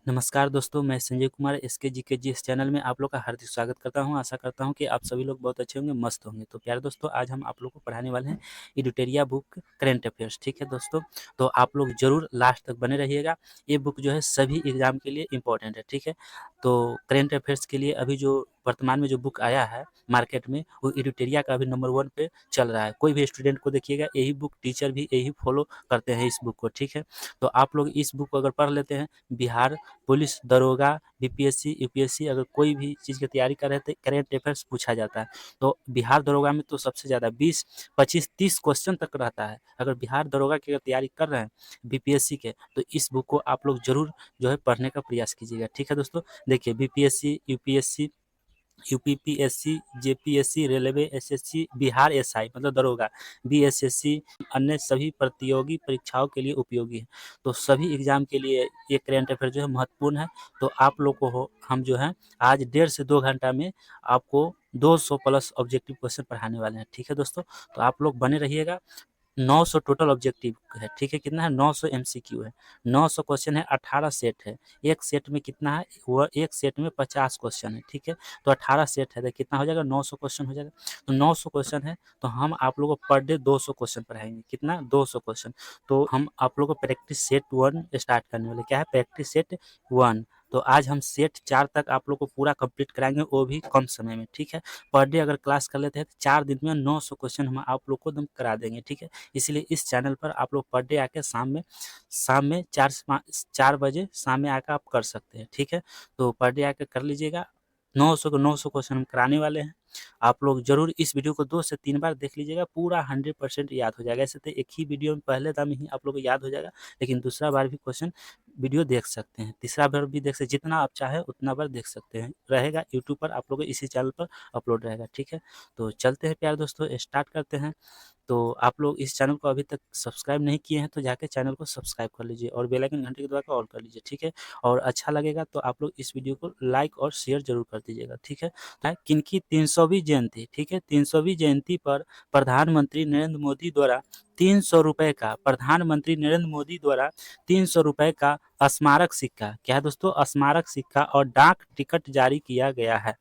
नमस्कार दोस्तों, मैं संजय कुमार एसके जीके इस चैनल में आप लोग का हार्दिक स्वागत करता हूं। आशा करता हूं कि आप सभी लोग बहुत अच्छे होंगे, मस्त होंगे। तो प्यारे दोस्तों, आज हम आप लोग को पढ़ाने वाले हैं एडिटोरिया बुक करेंट अफेयर्स। ठीक है दोस्तों, तो आप लोग जरूर लास्ट तक बने रहिएगा। ये बुक जो है सभी एग्जाम के लिए इंपॉर्टेंट है। ठीक है, तो करेंट अफेयर्स के लिए अभी जो वर्तमान में जो बुक आया है मार्केट में, वो एडिटोरिया का अभी नंबर 1 पे चल रहा है। कोई भी स्टूडेंट को देखिएगा, यही बुक टीचर भी यही फॉलो करते हैं इस बुक को। ठीक है, तो आप लोग इस बुक को अगर पढ़ लेते हैं, बिहार पुलिस, दरोगा, बीपीएससी, यूपीएससी, अगर कोई भी चीज़ की तैयारी कर रहे थे, करेंट अफेयर्स पूछा जाता है। तो बिहार दरोगा में तो सबसे ज़्यादा 20, 25, 30 क्वेश्चन तक रहता है। अगर बिहार दरोगा की अगर तैयारी कर रहे हैं बीपीएससी के, तो इस बुक को आप लोग जरूर जो है पढ़ने का प्रयास कीजिएगा। ठीक है दोस्तों, देखिए BPSC, UPSC, UPPSC, JPSC, railway, SSC, Bihar SI मतलब दरोगा, बीएसएससी, अन्य सभी प्रतियोगी परीक्षाओं के लिए उपयोगी है। तो सभी एग्जाम के लिए ये करेंट अफेयर जो है महत्वपूर्ण है। तो आप लोग को हम जो है आज 1.5 से 2 घंटा में आपको 200 प्लस ऑब्जेक्टिव क्वेश्चन पढ़ाने वाले हैं। ठीक है दोस्तों, तो आप लोग बने रहिएगा। 900 टोटल ऑब्जेक्टिव है। ठीक है, कितना है? 900 एमसीक्यू है, 900 क्वेश्चन है, 18 सेट है। एक सेट में कितना है? वह एक सेट में 50 क्वेश्चन है। ठीक है, तो 18 सेट है, तो कितना हो जाएगा? 900 क्वेश्चन हो जाएगा। तो 900 क्वेश्चन है, तो हम आप लोगों को पर डे 200 क्वेश्चन पढ़ाएंगे। कितना? 200 क्वेश्चन। तो हम आप लोगों को प्रैक्टिस सेट 1 स्टार्ट करने वाले। क्या है? Practice set 1। तो आज हम सेट 4 तक आप लोग को पूरा कंप्लीट कराएंगे, वो भी कम समय में। ठीक है, पर डे अगर क्लास कर लेते हैं तो 4 दिन में 900 क्वेश्चन हम आप लोग को एकदम करा देंगे। ठीक है, इसलिए इस चैनल पर आप लोग पर डे आके शाम में 4 बजे शाम में आकर आप कर सकते हैं। ठीक है, तो पर डे आकर कर लीजिएगा। 900 क्वेश्चन हम कराने वाले हैं। आप लोग जरूर इस वीडियो को 2 से 3 बार देख लीजिएगा, पूरा 100% याद हो जाएगा। ऐसे तो एक ही वीडियो में पहले दाम ही आप लोग को याद हो जाएगा, लेकिन दूसरा बार भी क्वेश्चन वीडियो देख सकते हैं, तीसरा बार भी देख सकते हैं, जितना आप चाहे उतना बार देख सकते हैं। रहेगा यूट्यूब पर, आप लोग इसी चैनल पर अपलोड रहेगा। ठीक है, तो चलते हैं प्यारे दोस्तों, स्टार्ट करते हैं। तो आप लोग इस चैनल को अभी तक सब्सक्राइब नहीं किए हैं तो जाके चैनल को सब्सक्राइब कर लीजिए और बेल आइकन घंटे को दबा कर ऑल कर लीजिए। ठीक है, और अच्छा लगेगा तो आप लोग इस वीडियो को लाइक और शेयर जरूर कर दीजिएगा। ठीक है, किनकी 300वीं जयंती। ठीक है, 300वीं जयंती पर प्रधानमंत्री नरेंद्र मोदी द्वारा 300 रुपए का, प्रधानमंत्री नरेंद्र मोदी द्वारा 300 रुपए का स्मारक सिक्का, क्या है दोस्तों? स्मारक सिक्का और डाक टिकट जारी किया गया है।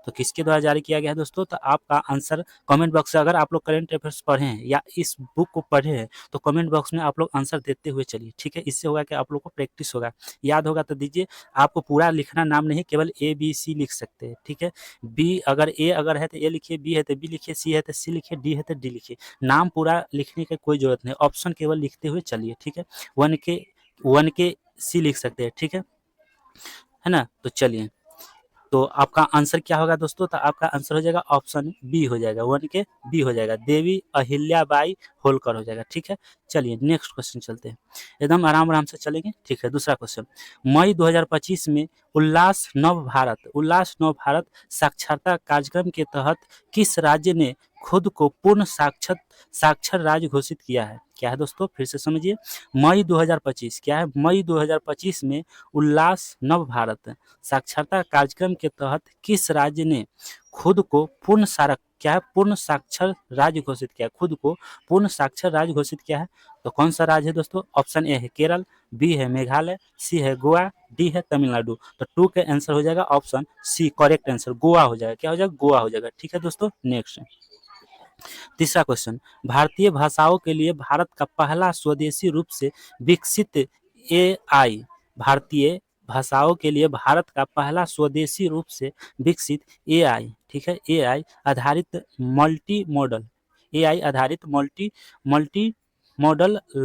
तो किसके द्वारा जारी किया गया है दोस्तों? तो आपका आंसर कमेंट बॉक्स से, अगर आप लोग करंट अफेयर्स पढ़े हैं या इस बुक को पढ़े हैं तो कमेंट बॉक्स में आप लोग आंसर देते हुए चलिए। ठीक है, इससे होगा कि आप लोग को प्रैक्टिस होगा, याद होगा तो दीजिए। आपको पूरा लिखना नाम नहीं, केवल ए बी सी लिख सकते हैं। ठीक है, बी अगर ए अगर है तो ए लिखिए, बी है तो बी लिखिए, सी है तो सी लिखिए, डी है तो डी लिखिए। नाम पूरा लिखने की कोई जरूरत नहीं, ऑप्शन केवल लिखते हुए चलिए। ठीक है, वन के सी लिख सकते हैं। ठीक है ना? तो चलिए, तो आपका आंसर क्या होगा दोस्तों? तो आपका आंसर हो जाएगा ऑप्शन बी हो जाएगा, 1 के बी हो जाएगा, देवी अहिल्याबाई होलकर हो जाएगा। ठीक है, चलिए नेक्स्ट क्वेश्चन चलते हैं, एकदम आराम आराम से चलेंगे। ठीक है, दूसरा क्वेश्चन, मई 2025 में उल्लास नव भारत साक्षरता कार्यक्रम के तहत किस राज्य ने खुद को पूर्ण साक्षर राज्य घोषित किया है? क्या है दोस्तों? फिर से समझिए, मई 2025, क्या है? मई 2025 में उल्लास नव भारत साक्षरता कार्यक्रम के तहत किस राज्य ने खुद को पूर्ण साक्षर राज्य घोषित किया? खुद को पूर्ण साक्षर राज्य घोषित किया है, तो कौन सा राज्य है दोस्तों? ऑप्शन ए है केरल, बी है मेघालय, सी है गोवा, डी है तमिलनाडु। तो 2 का आंसर हो जाएगा option C, correct answer Goa हो जाएगा। क्या हो जाएगा? गोवा हो जाएगा। ठीक है दोस्तों, नेक्स्ट तीसरा क्वेश्चन, भारतीय भाषाओं के लिए भारत का पहला स्वदेशी रूप से विकसित एआई, भारतीय भाषाओं के लिए भारत का पहला स्वदेशी रूप से विकसित एआई, ठीक है, एआई आधारित multi modal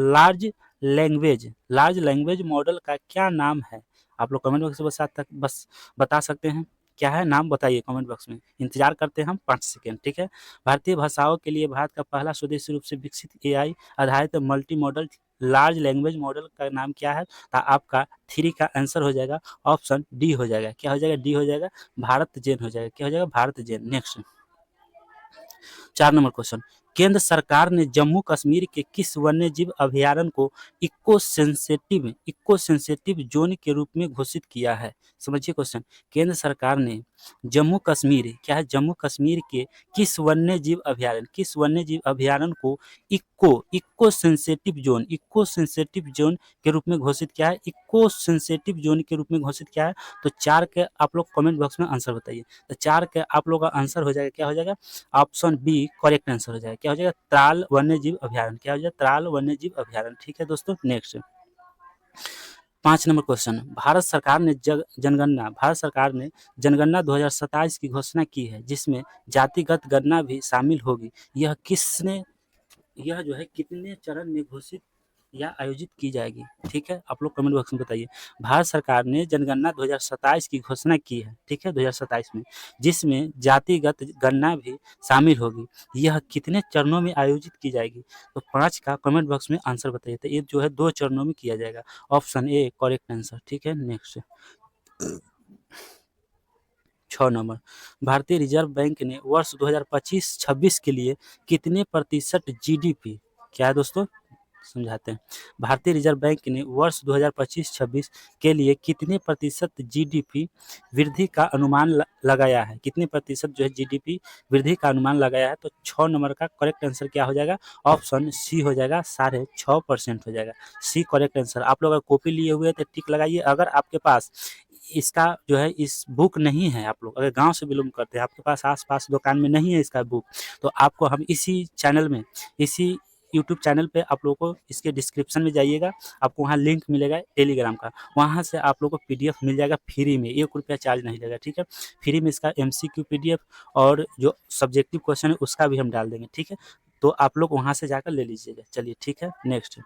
large language model का क्या नाम है? आप लोग कमेंट बॉक्स में बस बता सकते हैं। क्या है नाम? बताइए कमेंट बॉक्स में, इंतजार करते हैं हम 5 सेकेंड। ठीक है, भारतीय भाषाओं के लिए भारत का पहला स्वदेशी रूप से विकसित एआई आधारित multi modal large language model का नाम क्या है? तो आपका 3 का आंसर हो जाएगा ऑप्शन डी हो जाएगा। क्या हो जाएगा? डी हो जाएगा, भारत जेन हो जाएगा। क्या हो जाएगा? भारत जेन। नेक्स्ट 4 नंबर क्वेश्चन, केंद्र सरकार ने जम्मू कश्मीर के किस वन्य जीव अभयारण्य को इको सेंसिटिव जोन के रूप में घोषित किया है? समझिए क्वेश्चन। केंद्र सरकार ने जम्मू कश्मीर जम्मू कश्मीर के किस वन्य जीव अभयारण्य को इको सेंसिटिव जोन के रूप में घोषित किया है? इको सेंसिटिव जोन के रूप में घोषित किया है। तो 4 के आप लोग कमेंट बॉक्स में आंसर बताइए। तो 4 के आप लोग का आंसर हो जाएगा, क्या हो जाएगा? ऑप्शन बी करेक्ट आंसर हो जाएगा। क्या हो जाएगा? त्राल वन्य जीव अभयारण्य। क्या हो जाएगा? त्राल वन्य जीव अभयारण्य। ठीक है दोस्तों, नेक्स्ट 5 नंबर क्वेश्चन। भारत सरकार ने जनगणना 2027 की घोषणा की है, जिसमें जातिगत गणना भी शामिल होगी। यह जो है कितने चरण में घोषित या आयोजित की जाएगी? ठीक है, आप लोग कमेंट बॉक्स में बताइए। भारत सरकार ने जनगणना 2027 की घोषणा की है, ठीक है, 2027 में, जिसमें जातिगत गणना भी शामिल होगी। यह कितने चरणों में आयोजित की जाएगी? तो 5 का कमेंट बॉक्स में आंसर बताइए। तो ये जो है 2 चरणों में किया जाएगा। Option A correct answer. ठीक है, नेक्स्ट 6 नंबर। भारतीय रिजर्व बैंक ने वर्ष 2025-26 के लिए कितने प्रतिशत जीडीपी, क्या है दोस्तों, समझाते हैं। भारतीय रिजर्व बैंक ने वर्ष 2025-26 के लिए कितने प्रतिशत जीडीपी वृद्धि का अनुमान लगाया है? कितने प्रतिशत जो है जीडीपी वृद्धि का अनुमान लगाया है? तो 6 नंबर का करेक्ट आंसर क्या हो जाएगा? ऑप्शन सी हो जाएगा, 6.5% हो जाएगा। C correct answer. आप लोग अगर कॉपी लिए हुए तो टिक लगाइए। अगर आपके पास इसका जो है इस बुक नहीं है, आप लोग अगर गांव से बिलोंग करते हैं, आपके पास आस-पास दुकान में नहीं है इसका बुक, तो आपको हम इसी चैनल में, इसी यूट्यूब चैनल पे आप लोगों को इसके डिस्क्रिप्शन में जाइएगा, आपको वहाँ लिंक मिलेगा टेलीग्राम का, वहाँ से आप लोगों को पीडीएफ मिल जाएगा फ्री में, 1 रुपया चार्ज नहीं लगेगा। ठीक है, फ्री में इसका एमसीक्यू पीडीएफ और जो सब्जेक्टिव क्वेश्चन है उसका भी हम डाल देंगे। ठीक है, तो आप लोग वहाँ से जाकर ले लीजिएगा। चलिए ठीक है, नेक्स्ट।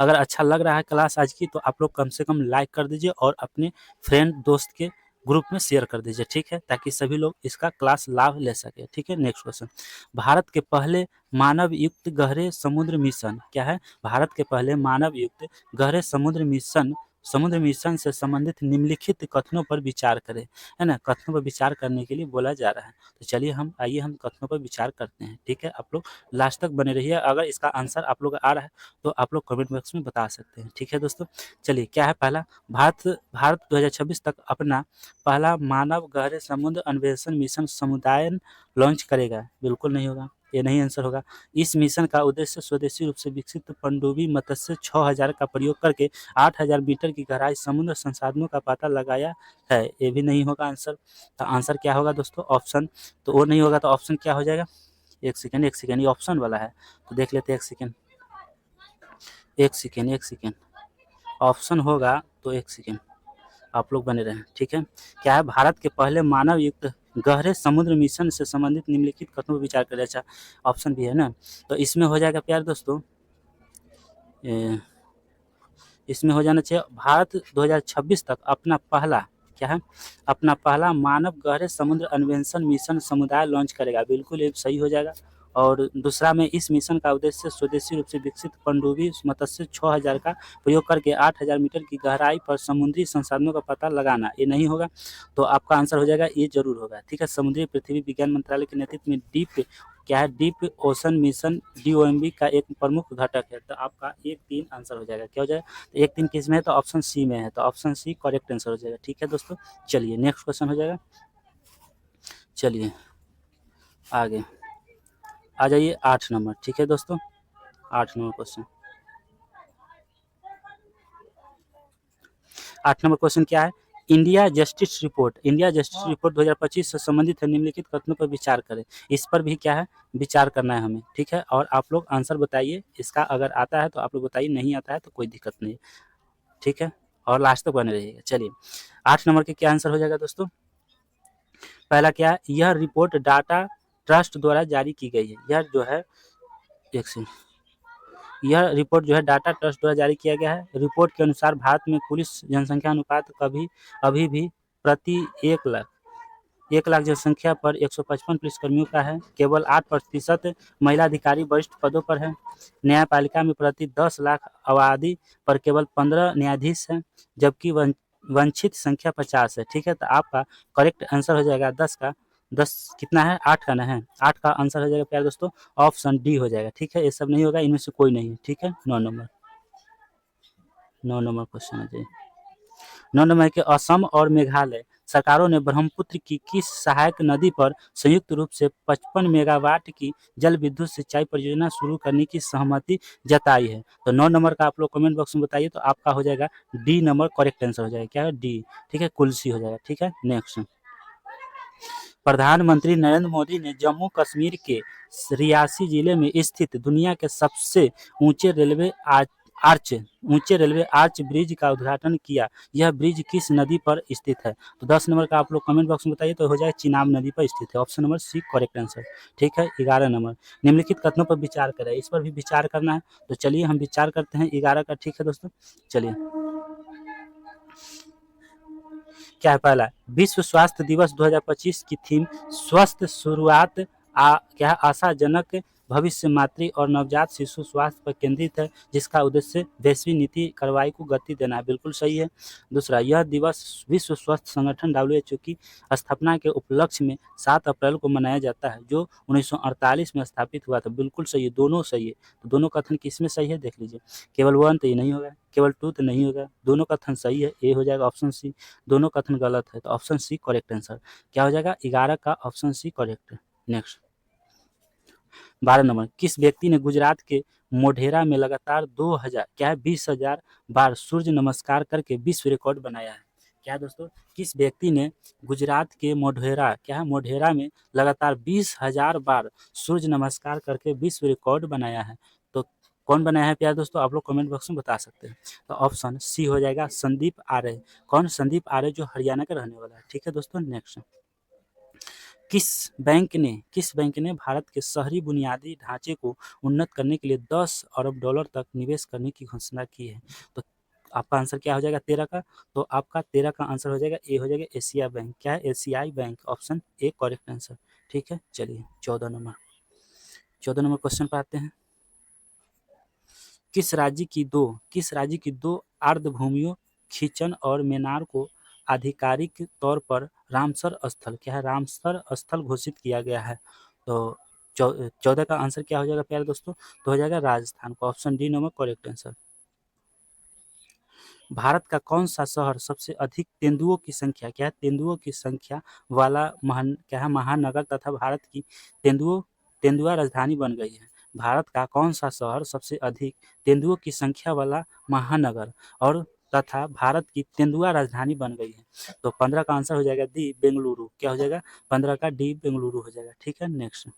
अगर अच्छा लग रहा है क्लास आज की, तो आप लोग कम से कम लाइक कर दीजिए और अपने फ्रेंड दोस्त के ग्रुप में शेयर कर दीजिए। ठीक है, ताकि सभी लोग इसका क्लास लाभ ले सके। ठीक है, नेक्स्ट क्वेश्चन। भारत के पहले मानव युक्त गहरे समुद्र मिशन, क्या है? भारत के पहले मानव युक्त गहरे समुद्र मिशन से संबंधित निम्नलिखित कथनों पर विचार करें, है ना? कथनों पर विचार करने के लिए बोला जा रहा है। तो चलिए आइए हम कथनों पर विचार करते हैं। ठीक है, आप लोग लास्ट तक बने रहिए। अगर इसका आंसर आप लोग आ रहा है तो आप लोग कमेंट बॉक्स में बता सकते हैं। ठीक है दोस्तों, चलिए क्या है पहला? भारत 2026 तक अपना पहला मानव गहरे समुद्र अन्वेषण मिशन समुदायन लॉन्च करेगा। बिल्कुल नहीं होगा, ये नहीं आंसर होगा। इस मिशन का उद्देश्य स्वदेशी रूप से विकसित पनडुब्बी मत्स्य 6000 का प्रयोग करके 8000 मीटर की गहराई समुद्र संसाधनों का पता लगाया है। ये भी नहीं होगा आंसर। तो आंसर क्या होगा दोस्तों? ऑप्शन तो वो नहीं होगा, तो ऑप्शन क्या हो जाएगा? एक सेकेंड, ये ऑप्शन वाला है तो देख लेते हैं। एक सेकेंड ऑप्शन होगा तो एक सेकेंड आप लोग बने रहें। ठीक है, क्या है? भारत के पहले मानव युक्त गहरे समुद्र मिशन से संबंधित निम्नलिखित कथनों पर विचार करें। अच्छा, ऑप्शन भी है ना, तो इसमें हो जाएगा प्यार दोस्तों, इसमें हो जाना चाहिए भारत 2026 तक अपना पहला, क्या है? अपना पहला मानव गहरे समुद्र अन्वेषण मिशन समुदाय लॉन्च करेगा। बिल्कुल ये सही हो जाएगा। और दूसरा में इस मिशन का उद्देश्य स्वदेशी रूप से विकसित पनडुब्बी मत्स्य 6000 का प्रयोग करके 8000 मीटर की गहराई पर समुद्री संसाधनों का पता लगाना। ये नहीं होगा, तो आपका आंसर हो जाएगा ये जरूर होगा। ठीक है, समुद्री पृथ्वी विज्ञान मंत्रालय के नेतृत्व में डीप ओशन मिशन डीओएमबी का एक प्रमुख घटक है। तो आपका 1-3 आंसर हो जाएगा। क्या हो जाएगा? तो 1-3 किस में है? तो ऑप्शन सी में है, तो ऑप्शन सी करेक्ट आंसर हो जाएगा। ठीक है दोस्तों, चलिए नेक्स्ट क्वेश्चन हो जाएगा। चलिए आगे आ जाइए 8 नंबर। ठीक है दोस्तों, 8 नंबर क्वेश्चन। 8 नंबर क्वेश्चन क्या है? इंडिया जस्टिस रिपोर्ट 2025 से संबंधित है, निम्नलिखित कथनों पर विचार करें। इस पर भी क्या है? विचार करना है हमें। ठीक है, और आप लोग आंसर बताइए। इसका अगर आता है तो आप लोग बताइए, नहीं आता है तो कोई दिक्कत नहीं। ठीक है, और लास्ट तक बने रहिएगा। चलिए 8 नंबर के क्या आंसर हो जाएगा दोस्तों? पहला क्या है? यह रिपोर्ट डाटा ट्रस्ट द्वारा जारी की गई है। यह जो है एक से यह रिपोर्ट जो है डाटा ट्रस्ट द्वारा जारी किया गया है। रिपोर्ट के अनुसार भारत में पुलिस जनसंख्या अनुपात अभी भी प्रति 1 लाख जनसंख्या पर 155 पुलिसकर्मियों का है। केवल 8% महिला अधिकारी वरिष्ठ पदों पर है। न्यायपालिका में प्रति 10 लाख आबादी पर केवल 15 न्यायाधीश हैं, जबकि वंचित संख्या 50 है। ठीक है, तो आपका करेक्ट आंसर हो जाएगा 10 का 10 कितना है, 8 का ना है, 8 का आंसर हो जाएगा प्यारे दोस्तों ऑप्शन डी हो जाएगा। ठीक है, ये सब नहीं होगा, इनमें से कोई नहीं है। ठीक है, 9 नंबर क्वेश्चन आ जाइए। 9 नंबर के असम और मेघालय सरकारों ने ब्रह्मपुत्र की किस सहायक नदी पर संयुक्त रूप से 55 मेगावाट की जल विद्युत सिंचाई परियोजना शुरू करने की सहमति जताई है? तो 9 नंबर का आप लोग कमेंट बॉक्स में बताइए, तो आपका हो जाएगा डी नंबर करेक्ट आंसर हो जाएगा। क्या है, डी। ठीक है, कुल्सी हो जाएगा। ठीक है, नेक्स्ट। प्रधानमंत्री नरेंद्र मोदी ने जम्मू कश्मीर के रियासी जिले में स्थित दुनिया के सबसे ऊंचे रेलवे आर्च ऊंचे रेलवे आर्च ब्रिज का उद्घाटन किया। यह ब्रिज किस नदी पर स्थित है? तो 10 नंबर का आप लोग कमेंट बॉक्स में बताइए, तो हो जाए चिनाब नदी पर स्थित है। Option number C correct answer. ठीक है, 11 नंबर निम्नलिखित कथनों पर विचार करें। इस पर भी विचार करना है, तो चलिए हम विचार करते हैं 11 का। ठीक है दोस्तों, चलिए क्या है पहला, विश्व स्वास्थ्य दिवस 2025 की थीम स्वस्थ शुरुआत क्या है, आशाजनक भविष्य मातृ और नवजात शिशु स्वास्थ्य पर केंद्रित है, जिसका उद्देश्य वैश्विक नीति कार्रवाई को गति देना है। बिल्कुल सही है। दूसरा, यह दिवस विश्व स्वास्थ्य संगठन WHO की स्थापना के उपलक्ष्य में 7 अप्रैल को मनाया जाता है, जो 1948 में स्थापित हुआ था। बिल्कुल सही है, दोनों सही है। तो दोनों कथन किसमें सही है देख लीजिए। केवल 1 तो ये नहीं होगा, केवल 2 तो नहीं होगा, दोनों कथन सही है, ए हो जाएगा ऑप्शन सी। दोनों कथन गलत है, तो ऑप्शन सी करेक्ट आंसर क्या हो जाएगा, 11 का ऑप्शन सी करेक्ट है। नेक्स्ट, 12 नंबर किस व्यक्ति ने गुजरात के मोढेरा में लगातार 2000 क्या है 20,000 बार सूर्य नमस्कार करके विश्व रिकॉर्ड बनाया है? क्या है दोस्तों, किस व्यक्ति ने गुजरात के मोढेरा क्या है मोढेरा में लगातार 20,000 बार सूर्य नमस्कार करके विश्व रिकॉर्ड बनाया है? तो कौन बनाया है प्यारे दोस्तों, आप लोग कमेंट बॉक्स में बता सकते हैं। तो ऑप्शन सी हो जाएगा संदीप आर्य। कौन, संदीप आर्य, जो हरियाणा का रहने वाला है। ठीक है दोस्तों, नेक्स्ट, किस बैंक ने भारत के शहरी बुनियादी ढांचे को उन्नत करने के लिए 10 अरब डॉलर तक निवेश करने की घोषणा की है? तो आपका आंसर क्या हो जाएगा 13 का, तो आपका 13 का आंसर हो जाएगा ए हो जाएगा एशिया बैंक। क्या है, एशियाई bank, option A correct answer. ठीक है, चलिए 14 नंबर क्वेश्चन पर आते हैं। किस राज्य की दो आर्द्रभूमियों खीचन और मेनार को आधिकारिक तौर पर रामसर स्थल क्या है, रामसर स्थल घोषित किया गया है? तो 14 का आंसर क्या हो जाएगा प्यारे दोस्तों, तो हो जाएगा राजस्थान को। Option D number correct answer. Bharat का कौन सा शहर सबसे अधिक तेंदुओं की संख्या क्या है, तेंदुओं की संख्या वाला महानगर तथा भारत की तेंदुआ राजधानी बन गई है? भारत का कौन सा शहर सबसे अधिक तेंदुओं की संख्या वाला महानगर और तथा भारत की तेंदुआ राजधानी बन गई है? तो 15 का आंसर हो जाएगा डी बेंगलुरु। क्या हो जाएगा, 15 का डी बेंगलुरु हो जाएगा। ठीक है, नेक्स्ट,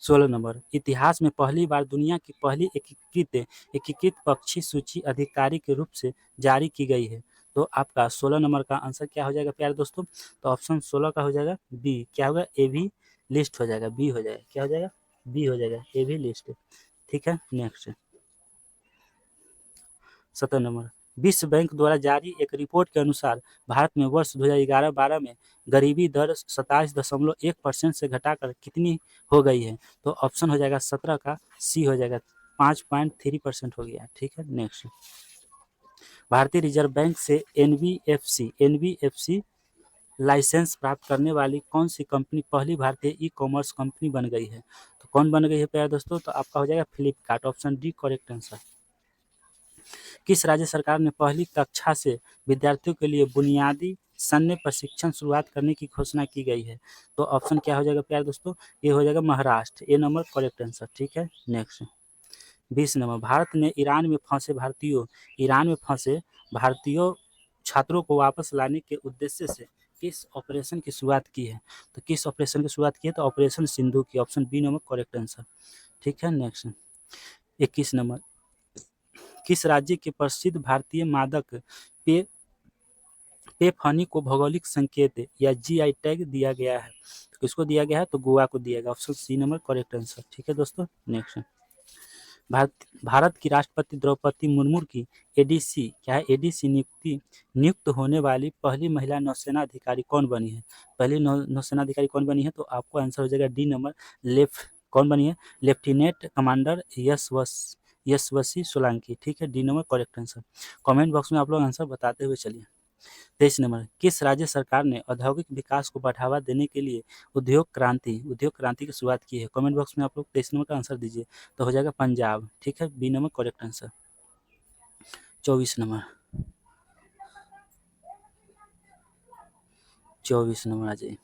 16 नंबर इतिहास में पहली बार दुनिया की पहली एकीकृत पक्षी सूची आधिकारिक रूप से जारी की गई है? तो आपका 16 नंबर का आंसर क्या हो जाएगा प्यारे दोस्तों, तो ऑप्शन 16 का हो जाएगा बी। क्या होगा, ए भी लिस्ट हो जाएगा, बी हो जाएगा। क्या हो जाएगा, बी हो जाएगा, ए भी लिस्ट। ठीक है, नेक्स्ट, 17 नंबर विश्व बैंक द्वारा जारी एक रिपोर्ट के अनुसार भारत में वर्ष 2011-12 में गरीबी दर 27.1% से घटाकर कितनी हो गई है? तो ऑप्शन हो जाएगा 17 का सी हो जाएगा, 5.3% हो गया। ठीक है, नेक्स्ट, भारतीय रिजर्व बैंक से एनबीएफसी लाइसेंस प्राप्त करने वाली कौन सी कंपनी पहली भारतीय ई कॉमर्स कंपनी बन गई है? तो कौन बन गई है प्यारे दोस्तों, तो आपका हो जाएगा Flipkart. Option D correct answer. किस राज्य सरकार ने पहली कक्षा से विद्यार्थियों के लिए बुनियादी सैन्य प्रशिक्षण शुरुआत करने की घोषणा की गई है? तो ऑप्शन क्या हो जाएगा प्यारे दोस्तों, ये हो जाएगा महाराष्ट्र। ए नंबर करेक्ट आंसर। ठीक है, नेक्स्ट, 20 नंबर भारत ने ईरान में फंसे भारतीयों छात्रों को वापस लाने के उद्देश्य से किस ऑपरेशन की शुरुआत की है? तो किस ऑपरेशन की शुरुआत की है, तो ऑपरेशन सिंधु की। Option B number correct answer. ठीक है, नेक्स्ट, 21 नंबर किस राज्य के प्रसिद्ध भारतीय मादक पे पेय को भौगोलिक संकेत या जीआई टैग दिया गया है? तो किसको दिया गया है, तो गोवा को दिया गया। Option C number correct answer. ठीक है दोस्तों, नेक्स्ट, भारत की राष्ट्रपति द्रौपदी मुर्मू की एडीसी नियुक्त होने वाली पहली महिला नौसेना अधिकारी कौन बनी है? पहली नौसेना अधिकारी कौन बनी है, तो आपको आंसर हो जाएगा डी नंबर कौन बनी है, लेफ्टिनेंट कमांडर यशस्वी सोलंकी। ठीक है, D number correct answer. Comment box में आप लोग आंसर बताते हुए चलिए। 23 नंबर, किस राज्य सरकार ने औद्योगिक विकास को बढ़ावा देने के लिए उद्योग क्रांति की शुरुआत की है? कमेंट बॉक्स में आप लोग 23 नंबर का आंसर दीजिए, तो हो जाएगा पंजाब। ठीक है, B number correct answer. 24 number, 24 number आ जाइए।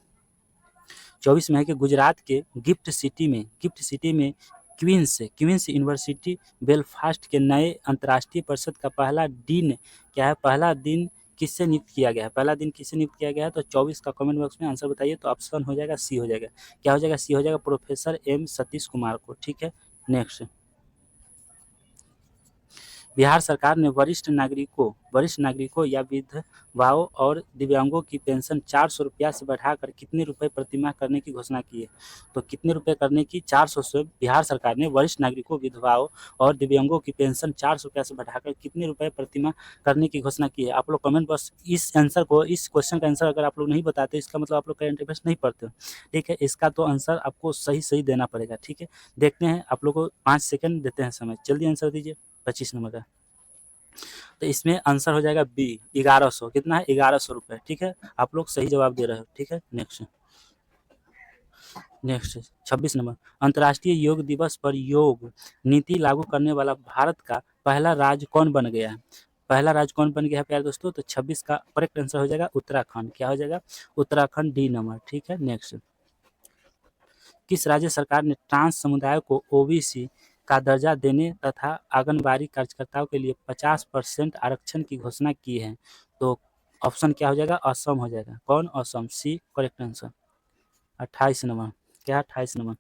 24 में है कि गुजरात के गिफ्ट सिटी में क्वींस यूनिवर्सिटी बेलफास्ट के नए अंतर्राष्ट्रीय परिषद का पहला दिन क्या है? पहला दिन किससे नियुक्त किया गया है? पहला दिन किससे नियुक्त किया गया है? तो 24 का कमेंट बॉक्स में आंसर बताइए। तो ऑप्शन हो जाएगा सी हो जाएगा। क्या हो जाएगा? सी हो जाएगा, प्रोफेसर एम सतीश कुमार को। ठीक है, नेक्स्ट। बिहार सरकार ने वरिष्ठ नागरिकों या विधवाओं और दिव्यांगों की पेंशन 400 रुपया से बढ़ाकर कितने रुपए प्रतिमाह करने की घोषणा की है? तो कितने रुपए करने की? 400 से बिहार सरकार ने वरिष्ठ नागरिकों, विधवाओं और दिव्यांगों की पेंशन 400 रुपया से बढ़ाकर कितने रुपए प्रतिमाह करने की घोषणा की है? आप लोग कमेंट बॉक्स इस क्वेश्चन का आंसर अगर आप लोग नहीं बताते, इसका मतलब आप लोग करंट अफेयर्स नहीं पढ़ते हो। ठीक है, इसका तो आंसर आपको सही सही देना पड़ेगा। ठीक है, देखते हैं, आप लोग को 5 सेकंड देते हैं समय, जल्दी आंसर दीजिए। 25 नंबर का, तो इसमें आंसर हो जाएगा बी, 1100। कितना है? 1100 रुपये। ठीक है, आप लोग सही जवाब दे रहे हो। ठीक है, नेक्स्ट 26 नंबर, अंतर्राष्ट्रीय योग दिवस पर योग नीति लागू करने वाला भारत का पहला राज्य कौन बन गया है? पहला राज्य कौन बन गया है प्यारे दोस्तों? तो 26 का करेक्ट आंसर हो जाएगा उत्तराखंड। क्या हो जाएगा? Uttarakhand, D number. ठीक है, नेक्स्ट। किस राज्य सरकार ने ट्रांस समुदाय को ओबीसी का दर्जा देने तथा आंगनबाड़ी कार्यकर्ताओं के लिए 50% आरक्षण की घोषणा की है? तो ऑप्शन क्या हो जाएगा? असम हो जाएगा। कौन? Assam, C correct answer. 28 number, क्या 28 नंबर,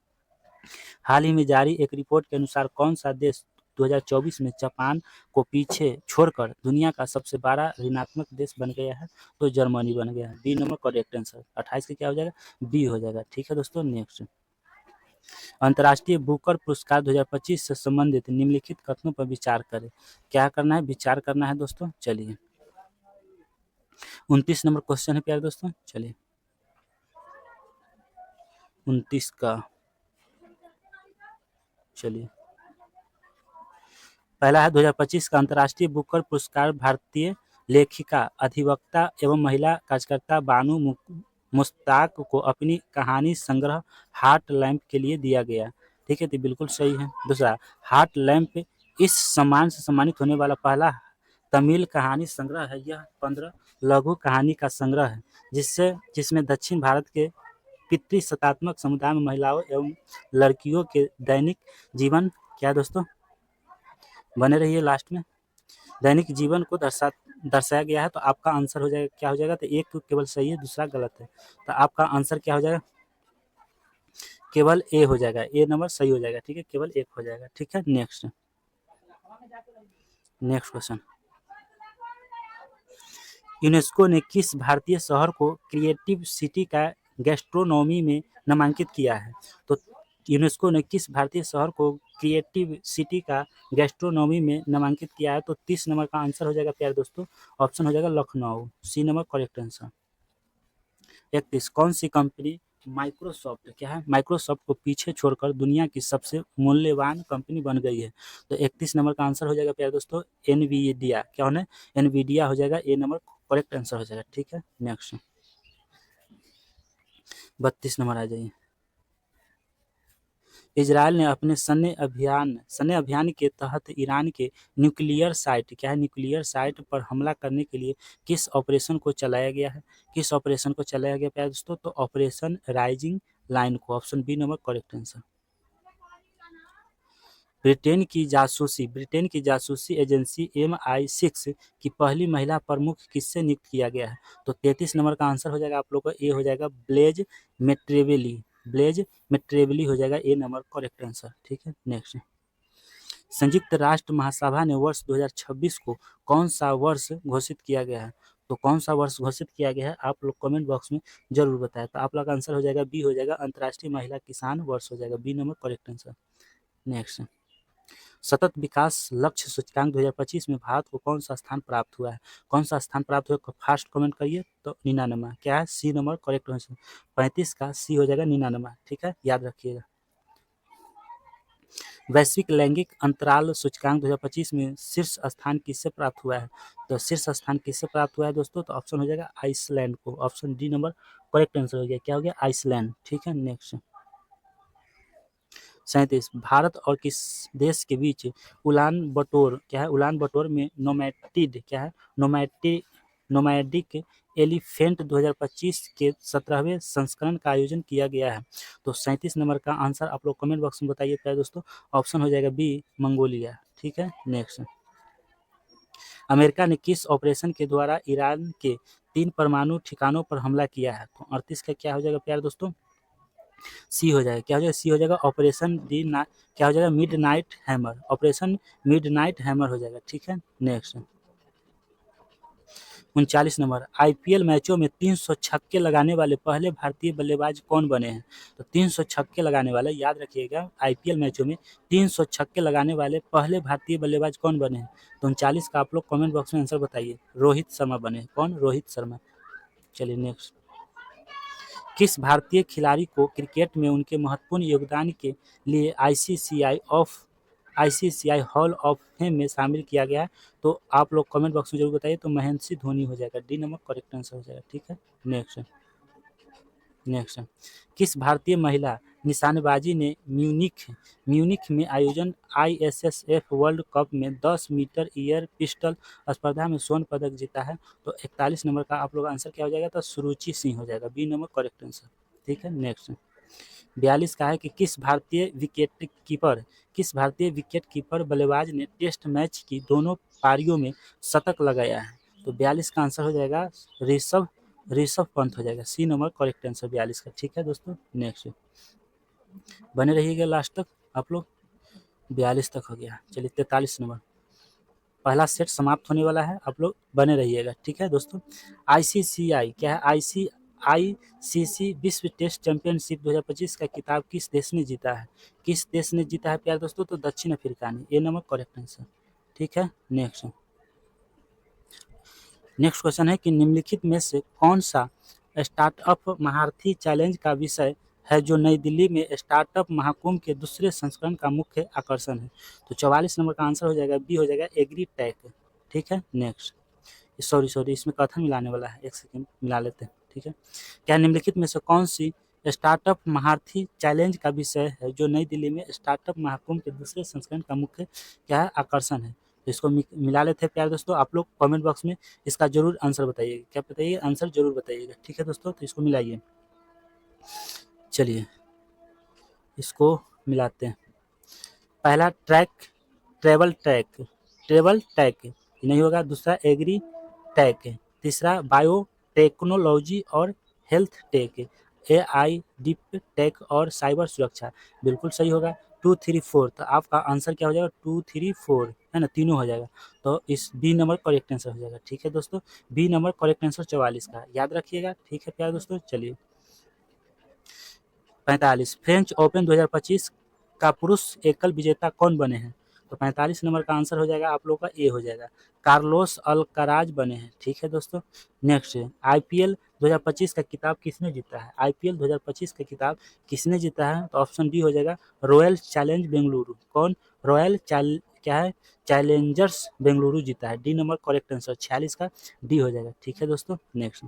हाल ही में जारी एक रिपोर्ट के अनुसार कौन सा देश 2024 में जापान को पीछे छोड़कर दुनिया का सबसे बड़ा ऋणात्मक देश बन गया है? तो जर्मनी बन गया है। B number correct answer. 28 का क्या हो जाएगा? बी हो जाएगा। ठीक है दोस्तों, नेक्स्ट। अंतर्राष्ट्रीय बुकर पुरस्कार 2025 से संबंधित निम्नलिखित कथनों पर विचार करें। क्या करना है? विचार करना है दोस्तों। चलिए, 29 नंबर क्वेश्चन है प्यारे दोस्तों। चलिए, 29 का, चलिए, पहला है 2025 का अंतर्राष्ट्रीय बुकर पुरस्कार भारतीय लेखिका, अधिवक्ता एवं महिला कार्यकर्ता बानू मुश्ताक को अपनी कहानी संग्रह हार्ट लैम्प के लिए दिया गया। ठीक है, तो बिल्कुल सही है। दूसरा, हार्ट लैम्प इस सम्मान से सम्मानित होने वाला पहला तमिल कहानी संग्रह है। यह 15 लघु कहानी का संग्रह है जिसमें दक्षिण भारत के पितृसत्तात्मक समुदाय में महिलाओं एवं लड़कियों के दैनिक जीवन, क्या दोस्तों, बने रहिए लास्ट में, दैनिक जीवन को दर्शाया गया है। तो आपका आंसर हो जाएगा, क्या हो जाएगा? तो एक तो केवल सही है, दूसरा गलत है। तो आपका आंसर क्या हो जाएगा? केवल ए हो जाएगा। ए नंबर सही हो जाएगा। ठीक है, केवल एक हो जाएगा। ठीक है, नेक्स्ट क्वेश्चन, यूनेस्को ने किस भारतीय शहर को क्रिएटिव सिटी का गैस्ट्रोनॉमी में नामांकित किया है? तो यूनेस्को ने किस भारतीय शहर को क्रिएटिव सिटी का गैस्ट्रोनॉमी में नामांकित किया है? तो 30 नंबर का आंसर हो जाएगा प्यारे दोस्तों, ऑप्शन हो जाएगा Lucknow, C number correct answer. 31, कौन सी कंपनी माइक्रोसॉफ्ट, क्या है, माइक्रोसॉफ्ट को पीछे छोड़कर दुनिया की सबसे मूल्यवान कंपनी बन गई है? तो 31 नंबर का आंसर हो जाएगा प्यारे दोस्तों एनवीडिया। क्या होना है? एनवीडिया हो जाएगा, ए नंबर करेक्ट आंसर हो जाएगा। ठीक है, नेक्स्ट 32 नंबर आ जाइए। इजरायल ने अपने सैन्य अभियान के तहत ईरान के न्यूक्लियर साइट, क्या है, न्यूक्लियर साइट पर हमला करने के लिए किस ऑपरेशन को चलाया गया है? किस ऑपरेशन को चलाया गया प्यारे दोस्तों? तो ऑपरेशन राइजिंग लाइन को, option B number correct answer. Britain की जासूसी एजेंसी MI6 की पहली महिला प्रमुख किससे नियुक्त किया गया है? तो 33 नंबर का आंसर हो जाएगा आप लोग का, ए हो जाएगा ब्लेज मेट्रेवेली हो जाएगा, ए नंबर करेक्ट आंसर। ठीक है, नेक्स्ट। संयुक्त राष्ट्र महासभा ने वर्ष 2026 को कौन सा वर्ष घोषित किया गया है? तो कौन सा वर्ष घोषित किया गया है? आप लोग कमेंट बॉक्स में जरूर बताएं। तो आप लोग का आंसर हो जाएगा बी हो जाएगा, अंतर्राष्ट्रीय महिला किसान वर्ष हो जाएगा, B number correct answer. Next, सतत विकास लक्ष्य सूचकांक 2025 में भारत को कौन सा स्थान प्राप्त हुआ है? कौन सा स्थान प्राप्त हुआ? फास्ट कमेंट करिए। तो 99, क्या है, सी नंबर करेक्ट आंसर। 35 का सी हो जाएगा 99। ठीक है, याद रखिएगा। वैश्विक लैंगिक अंतराल सूचकांक 2025 में शीर्ष स्थान किससे प्राप्त हुआ है? तो शीर्ष स्थान किससे प्राप्त हुआ है दोस्तों? तो ऑप्शन हो जाएगा आइसलैंड को। Option D number correct answer हो गया। क्या हो गया? आइसलैंड। ठीक है, नेक्स्ट 37 भारत और किस देश के बीच उलान बटोर क्या है? उलान बटोर में नोमैटिड क्या है? नोमैडिक एलिफेंट 2025 के 17वें संस्करण का आयोजन किया गया है। तो 37 नंबर का आंसर आप लोग कमेंट बॉक्स में बताइए प्यारे दोस्तों। ऑप्शन हो जाएगा बी मंगोलिया। ठीक है, नेक्स्ट अमेरिका ने किस ऑपरेशन के द्वारा ईरान के 3 परमाणु ठिकानों पर हमला किया है? तो 38 का क्या हो जाएगा प्यारे दोस्तों? सी हो जाएगा। क्या हो जाएगा? सी हो जाएगा। ऑपरेशन डी ना क्या हो जाएगा? Mid night hammer. Operation mid night hammer हो जाएगा। ठीक है, नेक्स्ट 39 नंबर आईपीएल मैचों में 300 छक्के लगाने वाले पहले भारतीय बल्लेबाज कौन बने हैं? तो 300 छक्के लगाने वाले, याद रखिएगा, आईपीएल मैचों में 300 छक्के लगाने वाले पहले भारतीय बल्लेबाज कौन बने हैं? तो 39 का आप लोग कमेंट बॉक्स में आंसर बताइए। रोहित शर्मा बने। कौन? रोहित शर्मा। चलिए नेक्स्ट किस भारतीय खिलाड़ी को क्रिकेट में उनके महत्वपूर्ण योगदान के लिए आईसीसीआई हॉल ऑफ फेम में शामिल किया गया है? तो आप लोग कमेंट बॉक्स में जरूर बताइए। तो महेंद्र सिंह धोनी हो जाएगा। डी नंबर करेक्ट आंसर हो जाएगा। ठीक है, नेक्स्ट किस भारतीय महिला निशानेबाजी ने म्यूनिख में आयोजन आईएसएसएफ वर्ल्ड कप में 10 मीटर एयर पिस्टल स्पर्धा में स्वर्ण पदक जीता है? तो 41 नंबर का आप लोग आंसर क्या हो जाएगा? तो सुरुचि सिंह हो जाएगा। B number correct answer. ठीक है, नेक्स्ट 42 का है कि किस भारतीय विकेट कीपर बल्लेबाज ने टेस्ट मैच की दोनों पारियों में शतक लगाया है? तो 42 का आंसर हो जाएगा ऋषभ ऋषभ पंत हो जाएगा। सी नंबर करेक्ट आंसर 42 का। ठीक है दोस्तों, नेक्स्ट बने रहिएगा लास्ट तक आप लोग। 42 तक हो गया। चलिए 43 नंबर पहला सेट समाप्त होने वाला है, आप लोग बने रहिएगा। ठीक है दोस्तों, आईसीसीआई क्या है? आईसीसी विश्व टेस्ट चैंपियनशिप 2025 का खिताब किस देश ने जीता है? किस देश ने जीता है प्यारे दोस्तों? तो दक्षिण अफ्रीका ने। ए नंबर करेक्ट आंसर। ठीक है, नेक्स्ट क्वेश्चन है कि निम्नलिखित में से कौन सा स्टार्टअप महारथी चैलेंज का विषय है जो नई दिल्ली में स्टार्टअप महाकुंभ के दूसरे संस्करण का मुख्य आकर्षण है? तो 44 नंबर का आंसर हो जाएगा बी हो जाएगा एग्री टेक। ठीक है, नेक्स्ट सॉरी इसमें कथन मिलाने वाला है, एक सेकेंड मिला लेते हैं। ठीक है, क्या निम्नलिखित में से कौन सी स्टार्टअप महारथी चैलेंज का विषय है जो नई दिल्ली में स्टार्टअप महाकुंभ के दूसरे संस्करण का मुख्य क्या है? आकर्षण है? तो इसको मिला लेते हैं प्यारे दोस्तों। आप लोग कमेंट बॉक्स में इसका जरूर आंसर बताइएगा। क्या बताइए? आंसर जरूर बताइएगा। ठीक है दोस्तों, तो इसको मिलाइए। चलिए इसको मिलाते हैं। पहला ट्रेवल टैक नहीं होगा। दूसरा एग्री टैक, तीसरा बायो टेक्नोलॉजी और health take, AI deep tech और साइबर सुरक्षा। बिल्कुल सही होगा। 2 3 4, तो आपका आंसर क्या हो जाएगा? 2 3 4 है ना, तीनों हो जाएगा। तो इस बी नंबर करेक्ट आंसर हो जाएगा। ठीक है दोस्तों, बी नंबर करेक्ट आंसर 44 का याद रखिएगा। ठीक है प्यारे दोस्तों, चलिए 45 फ्रेंच ओपन 2025 का पुरुष एकल विजेता कौन बने हैं? तो 45 नंबर का आंसर हो जाएगा आप लोगों का ए हो जाएगा, कार्लोस अल्कराज बने हैं। ठीक है दोस्तों, नेक्स्ट आईपीएल 2025 का खिताब किसने जीता है? आईपीएल 2025 का खिताब किसने जीता है? तो ऑप्शन बी हो जाएगा रॉयल चैलेंज बेंगलुरु। कौन? क्या है? चैलेंजर्स बेंगलुरु जीता है। डी नंबर करेक्ट आंसर 46 का डी हो जाएगा। ठीक है दोस्तों, नेक्स्ट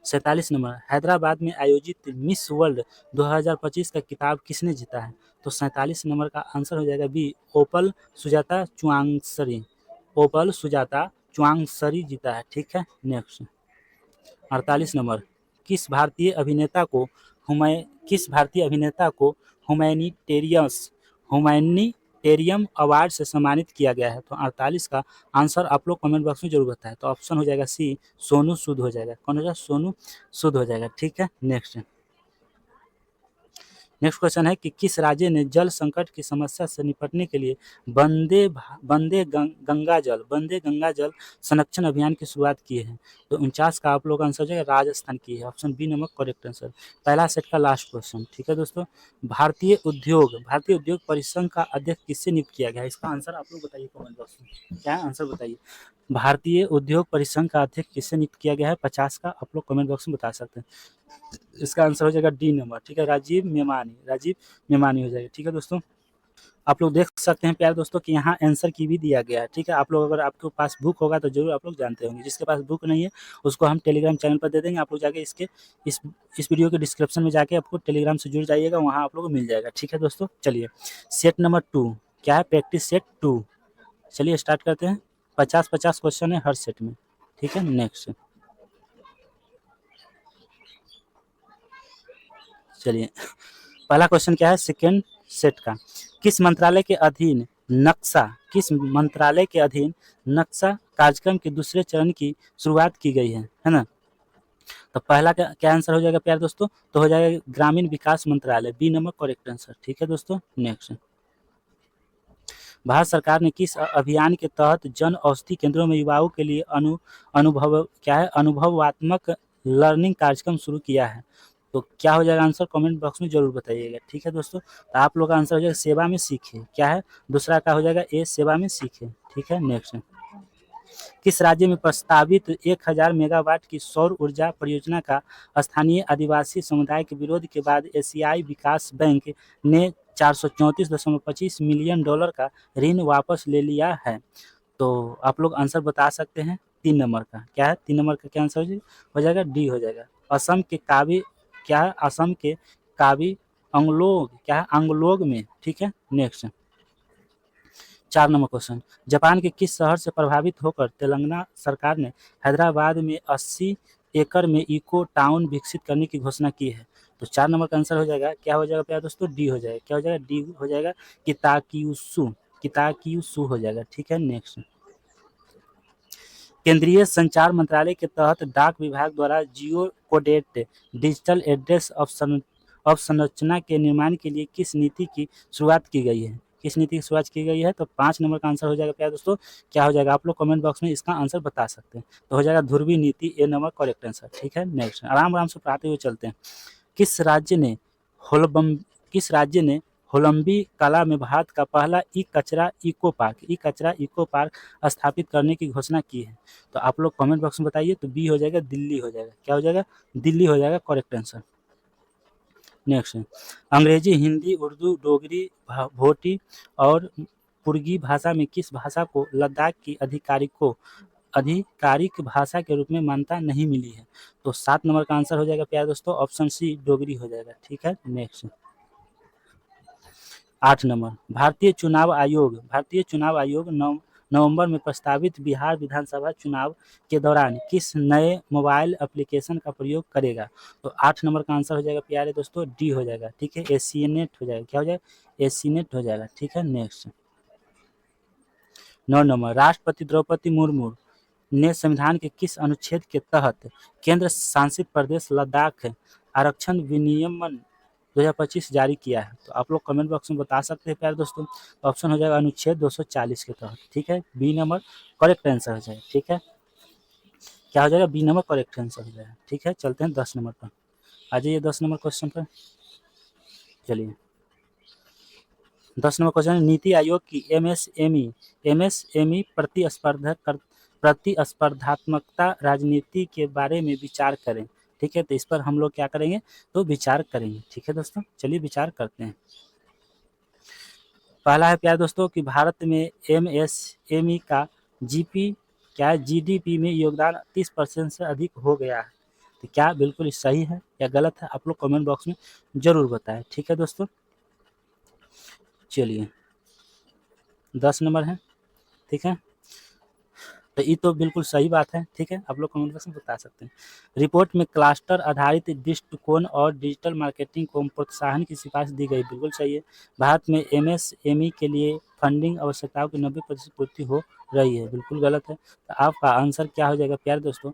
47 नंबर हैदराबाद में आयोजित मिस वर्ल्ड 2025 का खिताब किसने जीता है? तो 47 नंबर का आंसर हो जाएगा बी ओपल सुजाता चुआंगसरी जीता है। ठीक है, नेक्स्ट 48 नंबर किस भारतीय अभिनेता को किस भारतीय अभिनेता को ह्यूमैनिटेरियम अवार्ड से सम्मानित किया गया है? तो 48 का आंसर आप लोग कमेंट बॉक्स में जरूर बताएं। तो ऑप्शन हो जाएगा सी सोनू सूद हो जाएगा। कौन हो जाएगा? सोनू सूद हो जाएगा। ठीक है, नेक्स्ट क्वेश्चन है कि किस राज्य ने जल संकट की समस्या से निपटने के लिए वंदे गंगा जल संरक्षण अभियान की शुरुआत की है? तो 49 का आप लोग आंसर जो है राजस्थान की है। Option B number correct answer. पहला सेट का लास्ट क्वेश्चन। ठीक है दोस्तों, भारतीय उद्योग परिसंघ का अध्यक्ष किससे नियुक्त किया गया है? इसका आंसर आप लोग बताइए कमेंट बॉक्स में। क्या आंसर बताइए? भारतीय उद्योग परिसंघ का अध्यक्ष किससे नियुक्त किया गया है? 50 का आप लोग कमेंट बॉक्स में बता सकते हैं। इसका आंसर हो जाएगा डी नंबर। ठीक है, राजीव मेमानी हो जाएगा। ठीक है दोस्तों, आप लोग देख सकते हैं प्यारे दोस्तों कि यहाँ आंसर की भी दिया गया है, ठीक है। आप लोग अगर आपके पास बुक होगा तो जरूर आप लोग जानते होंगे, जिसके पास बुक नहीं है उसको हम टेलीग्राम चैनल पर दे देंगे, आप लोग जाके इस इस वीडियो के डिस्क्रिप्शन में जाके आपको टेलीग्राम से जुड़ जाइएगा, वहाँ आप लोग को मिल जाएगा, ठीक है दोस्तों। चलिए सेट नंबर 2 क्या है, प्रैक्टिस सेट 2। चलिए स्टार्ट करते हैं। 50-50 क्वेश्चन है हर सेट में, ठीक है। नेक्स्ट चलिए पहला क्वेश्चन क्या है सेकेंड सेट का, किस मंत्रालय के अधीन नक्शा किस मंत्रालय के अधीन नक्शा कार्यक्रम के दूसरे चरण की शुरुआत की गई है ना। तो पहला क्या आंसर हो जाएगा प्यारे दोस्तों, तो हो जाएगा ग्रामीण विकास मंत्रालय, बी नंबर करेक्ट आंसर, ठीक है दोस्तों। नेक्स्ट भारत सरकार ने किस अभियान के तहत जन औषधि केंद्रों में युवाओं के लिए अनुभव क्या है अनुभवात्मक लर्निंग कार्यक्रम शुरू किया है। तो क्या हो जाएगा आंसर, कमेंट बॉक्स में जरूर बताइएगा, ठीक है दोस्तों। तो आप लोग का आंसर हो जाएगा सेवा में सीखे, क्या है दूसरा का हो जाएगा ए सेवा में सीखे, ठीक है। नेक्स्ट किस राज्य में प्रस्तावित 1000 मेगावाट की सौर ऊर्जा परियोजना का स्थानीय आदिवासी समुदाय के विरोध के बाद एशियाई विकास बैंक ने 434.25 मिलियन डॉलर का ऋण वापस ले लिया है। तो आप लोग आंसर बता सकते हैं 3 नंबर का, क्या है 3 नंबर का क्या आंसर हो जाएगा, डी हो जाएगा। असम के काबी क्या है, असम के काबी अंगलोग क्या है अंगलोग में, ठीक है। नेक्स्ट 4 नंबर क्वेश्चन, जापान के किस शहर से प्रभावित होकर तेलंगाना सरकार ने हैदराबाद में 80 एकड़ में इको टाउन विकसित करने की घोषणा की है। तो 4 नंबर का आंसर हो जाएगा, क्या हो जाएगा प्यारे दोस्तों, डी हो जाएगा, क्या हो जाएगा, डी हो जाएगा, किताकियुसु किताकियुसु हो जाएगा, ठीक है। नेक्स्ट केंद्रीय संचार मंत्रालय के तहत डाक विभाग द्वारा जियो कोडेड डिजिटल एड्रेस अवसंरचना के निर्माण के लिए किस नीति की शुरुआत की गई है, किस नीति की शुरुआत की गई है। तो 5 नंबर का आंसर हो जाएगा प्यारे दोस्तों, क्या हो जाएगा, आप लोग कमेंट बॉक्स में इसका आंसर बता सकते हैं। तो हो जाएगा ध्रुवी नीति, ए नंबर करेक्ट आंसर, ठीक है। नेक्स्ट आराम आराम से पढ़ाते हुए चलते हैं। किस राज्य ने होलबम किस राज्य ने होलंबी कला में भारत का पहला ई कचरा इको पार्क स्थापित करने की घोषणा की है। तो आप लोग कमेंट बॉक्स में बताइए। तो बी हो जाएगा, दिल्ली हो जाएगा, क्या हो जाएगा, दिल्ली हो जाएगा करेक्ट आंसर। नेक्स्ट अंग्रेजी, हिंदी, उर्दू, डोगरी, भोटी और पुर्गी भाषा में किस भाषा को लद्दाख की आधिकारिक भाषा के रूप में मान्यता नहीं मिली है। तो 7 नंबर का आंसर हो जाएगा प्यारे दोस्तों, ऑप्शन सी डोगरी हो जाएगा, ठीक है। नेक्स्ट 8 नंबर भारतीय चुनाव आयोग नवंबर में प्रस्तावित बिहार विधानसभा चुनाव के दौरान किस नए मोबाइल एप्लीकेशन का प्रयोग करेगा। तो 8 नंबर का आंसर हो जाएगा प्यारे दोस्तों, डी हो जाएगा, ठीक है, एसीनेट हो जाएगा, क्या हो जाएगा, एसीनेट हो जाएगा, ठीक है। नेक्स्ट 9 नंबर राष्ट्रपति द्रौपदी मुर्मू ने संविधान के किस अनुच्छेद के तहत केंद्र शासित प्रदेश लद्दाख आरक्षण विनियमन 2025 जारी किया है। तो आप लोग कमेंट बॉक्स में बता सकते हैं प्यारे दोस्तों। ऑप्शन हो जाएगा अनुच्छेद 240 के तहत, ठीक है, बी नंबर करेक्ट आंसर हो जाएगा, ठीक है, क्या हो जाएगा, बी नंबर करेक्ट आंसर हो जाएगा, ठीक है। चलते हैं 10 नंबर पर, आ जाइए 10 नंबर क्वेश्चन पर। चलिए 10 नंबर क्वेश्चन, नीति आयोग की एमएसएमई प्रतिस्पर्धात्मकता राजनीति के बारे में विचार करें, ठीक है। तो इस पर हम लोग क्या करेंगे, तो विचार करेंगे, ठीक है दोस्तों। चलिए विचार करते हैं। पहला है प्यारे दोस्तों कि भारत में एमएसएमई का जीपी क्या है जीडीपी में योगदान 30% से अधिक हो गया है। तो क्या बिल्कुल सही है या गलत है, आप लोग कमेंट बॉक्स में जरूर बताएं, ठीक है दोस्तों। चलिए 10 नंबर है, ठीक है, तो ये तो बिल्कुल सही बात है, ठीक है, आप लोग कमेंट बॉक्स में बता सकते हैं। रिपोर्ट में क्लस्टर आधारित दृष्टिकोण और डिजिटल मार्केटिंग को प्रोत्साहन की सिफारिश दी गई, बिल्कुल सही है। भारत में एमएसएमई के लिए फंडिंग आवश्यकताओं की 90% पूर्ति हो रही है, बिल्कुल गलत है। तो आपका आंसर क्या हो जाएगा प्यारे दोस्तों,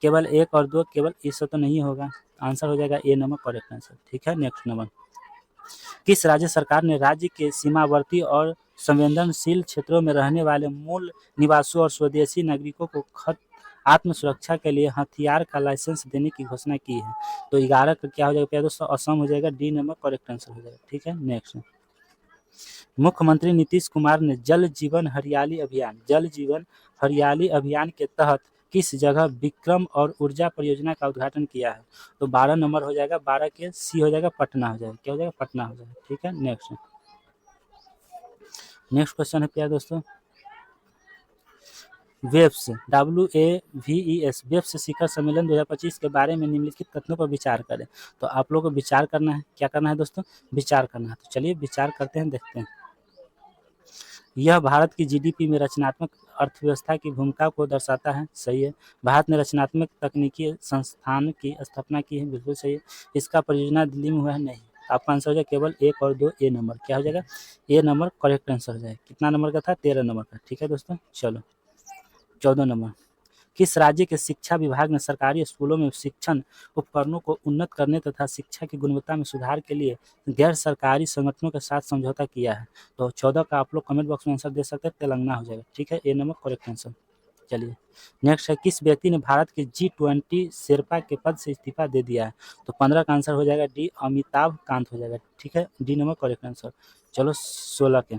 केवल 1 और 2, केवल इससे तो नहीं होगा, आंसर हो जाएगा ए नंबर करेक्ट आंसर, ठीक है। नेक्स्ट नंबर किस राज्य सरकार ने राज्य के सीमावर्ती और संवेदनशील क्षेत्रों में रहने वाले मूल निवासियों और स्वदेशी नागरिकों को आत्म सुरक्षा के लिए हथियार का लाइसेंस देने की घोषणा की है। तो 11 का क्या हो जाएगा प्यारे दोस्तों, असम हो जाएगा, डी नंबर करेक्ट आंसर हो जाएगा, ठीक है। नेक्स्ट मुख्यमंत्री नीतीश कुमार ने जल जीवन हरियाली अभियान के तहत किस जगह विक्रम और ऊर्जा परियोजना का उद्घाटन किया है। तो 12 नंबर हो जाएगा, 12 के सी हो जाएगा, पटना हो जाएगा, क्या हो जाएगा, पटना हो जाएगा, ठीक है। नेक्स्ट नेक्स्ट क्वेश्चन है प्यारे दोस्तों, वेव्स WAVES वेव्स शिखर सम्मेलन 2025 के बारे में निम्नलिखित कथनों पर विचार करें। तो आप लोगों को विचार करना है, क्या करना है दोस्तों, विचार करना है। तो चलिए विचार करते हैं, देखते हैं। यह भारत की जीडीपी में रचनात्मक अर्थव्यवस्था की भूमिका को दर्शाता है, सही है। भारत ने रचनात्मक तकनीकी संस्थान की स्थापना की है, बिल्कुल सही है। इसका परियोजना दिल्ली में हुआ है, नहीं। आपका आंसर हो जाएगा केवल 1 और 2, ए नंबर क्या हो जाएगा, ए नंबर करेक्ट आंसर हो जाएगा। कितना नंबर का था, 13 नंबर का, ठीक है दोस्तों। चलो 14 नंबर, किस राज्य के शिक्षा विभाग ने सरकारी स्कूलों में शिक्षण उपकरणों को उन्नत करने तथा शिक्षा की गुणवत्ता में सुधार के लिए गैर सरकारी संगठनों के साथ समझौता किया है? तो 14 का आप लोग कमेंट बॉक्स में आंसर दे सकते हैं, तेलंगाना हो जाएगा, ठीक है, ए नंबर करेक्ट आंसर। चलिए नेक्स्ट है, किस व्यक्ति ने भारत के G20 शेरपा के पद से इस्तीफा दे दिया है? तो 15 का आंसर हो जाएगा डी, अमिताभ कांत हो जाएगा, ठीक है, डी नंबर करेक्ट आंसर। चलो 16 के,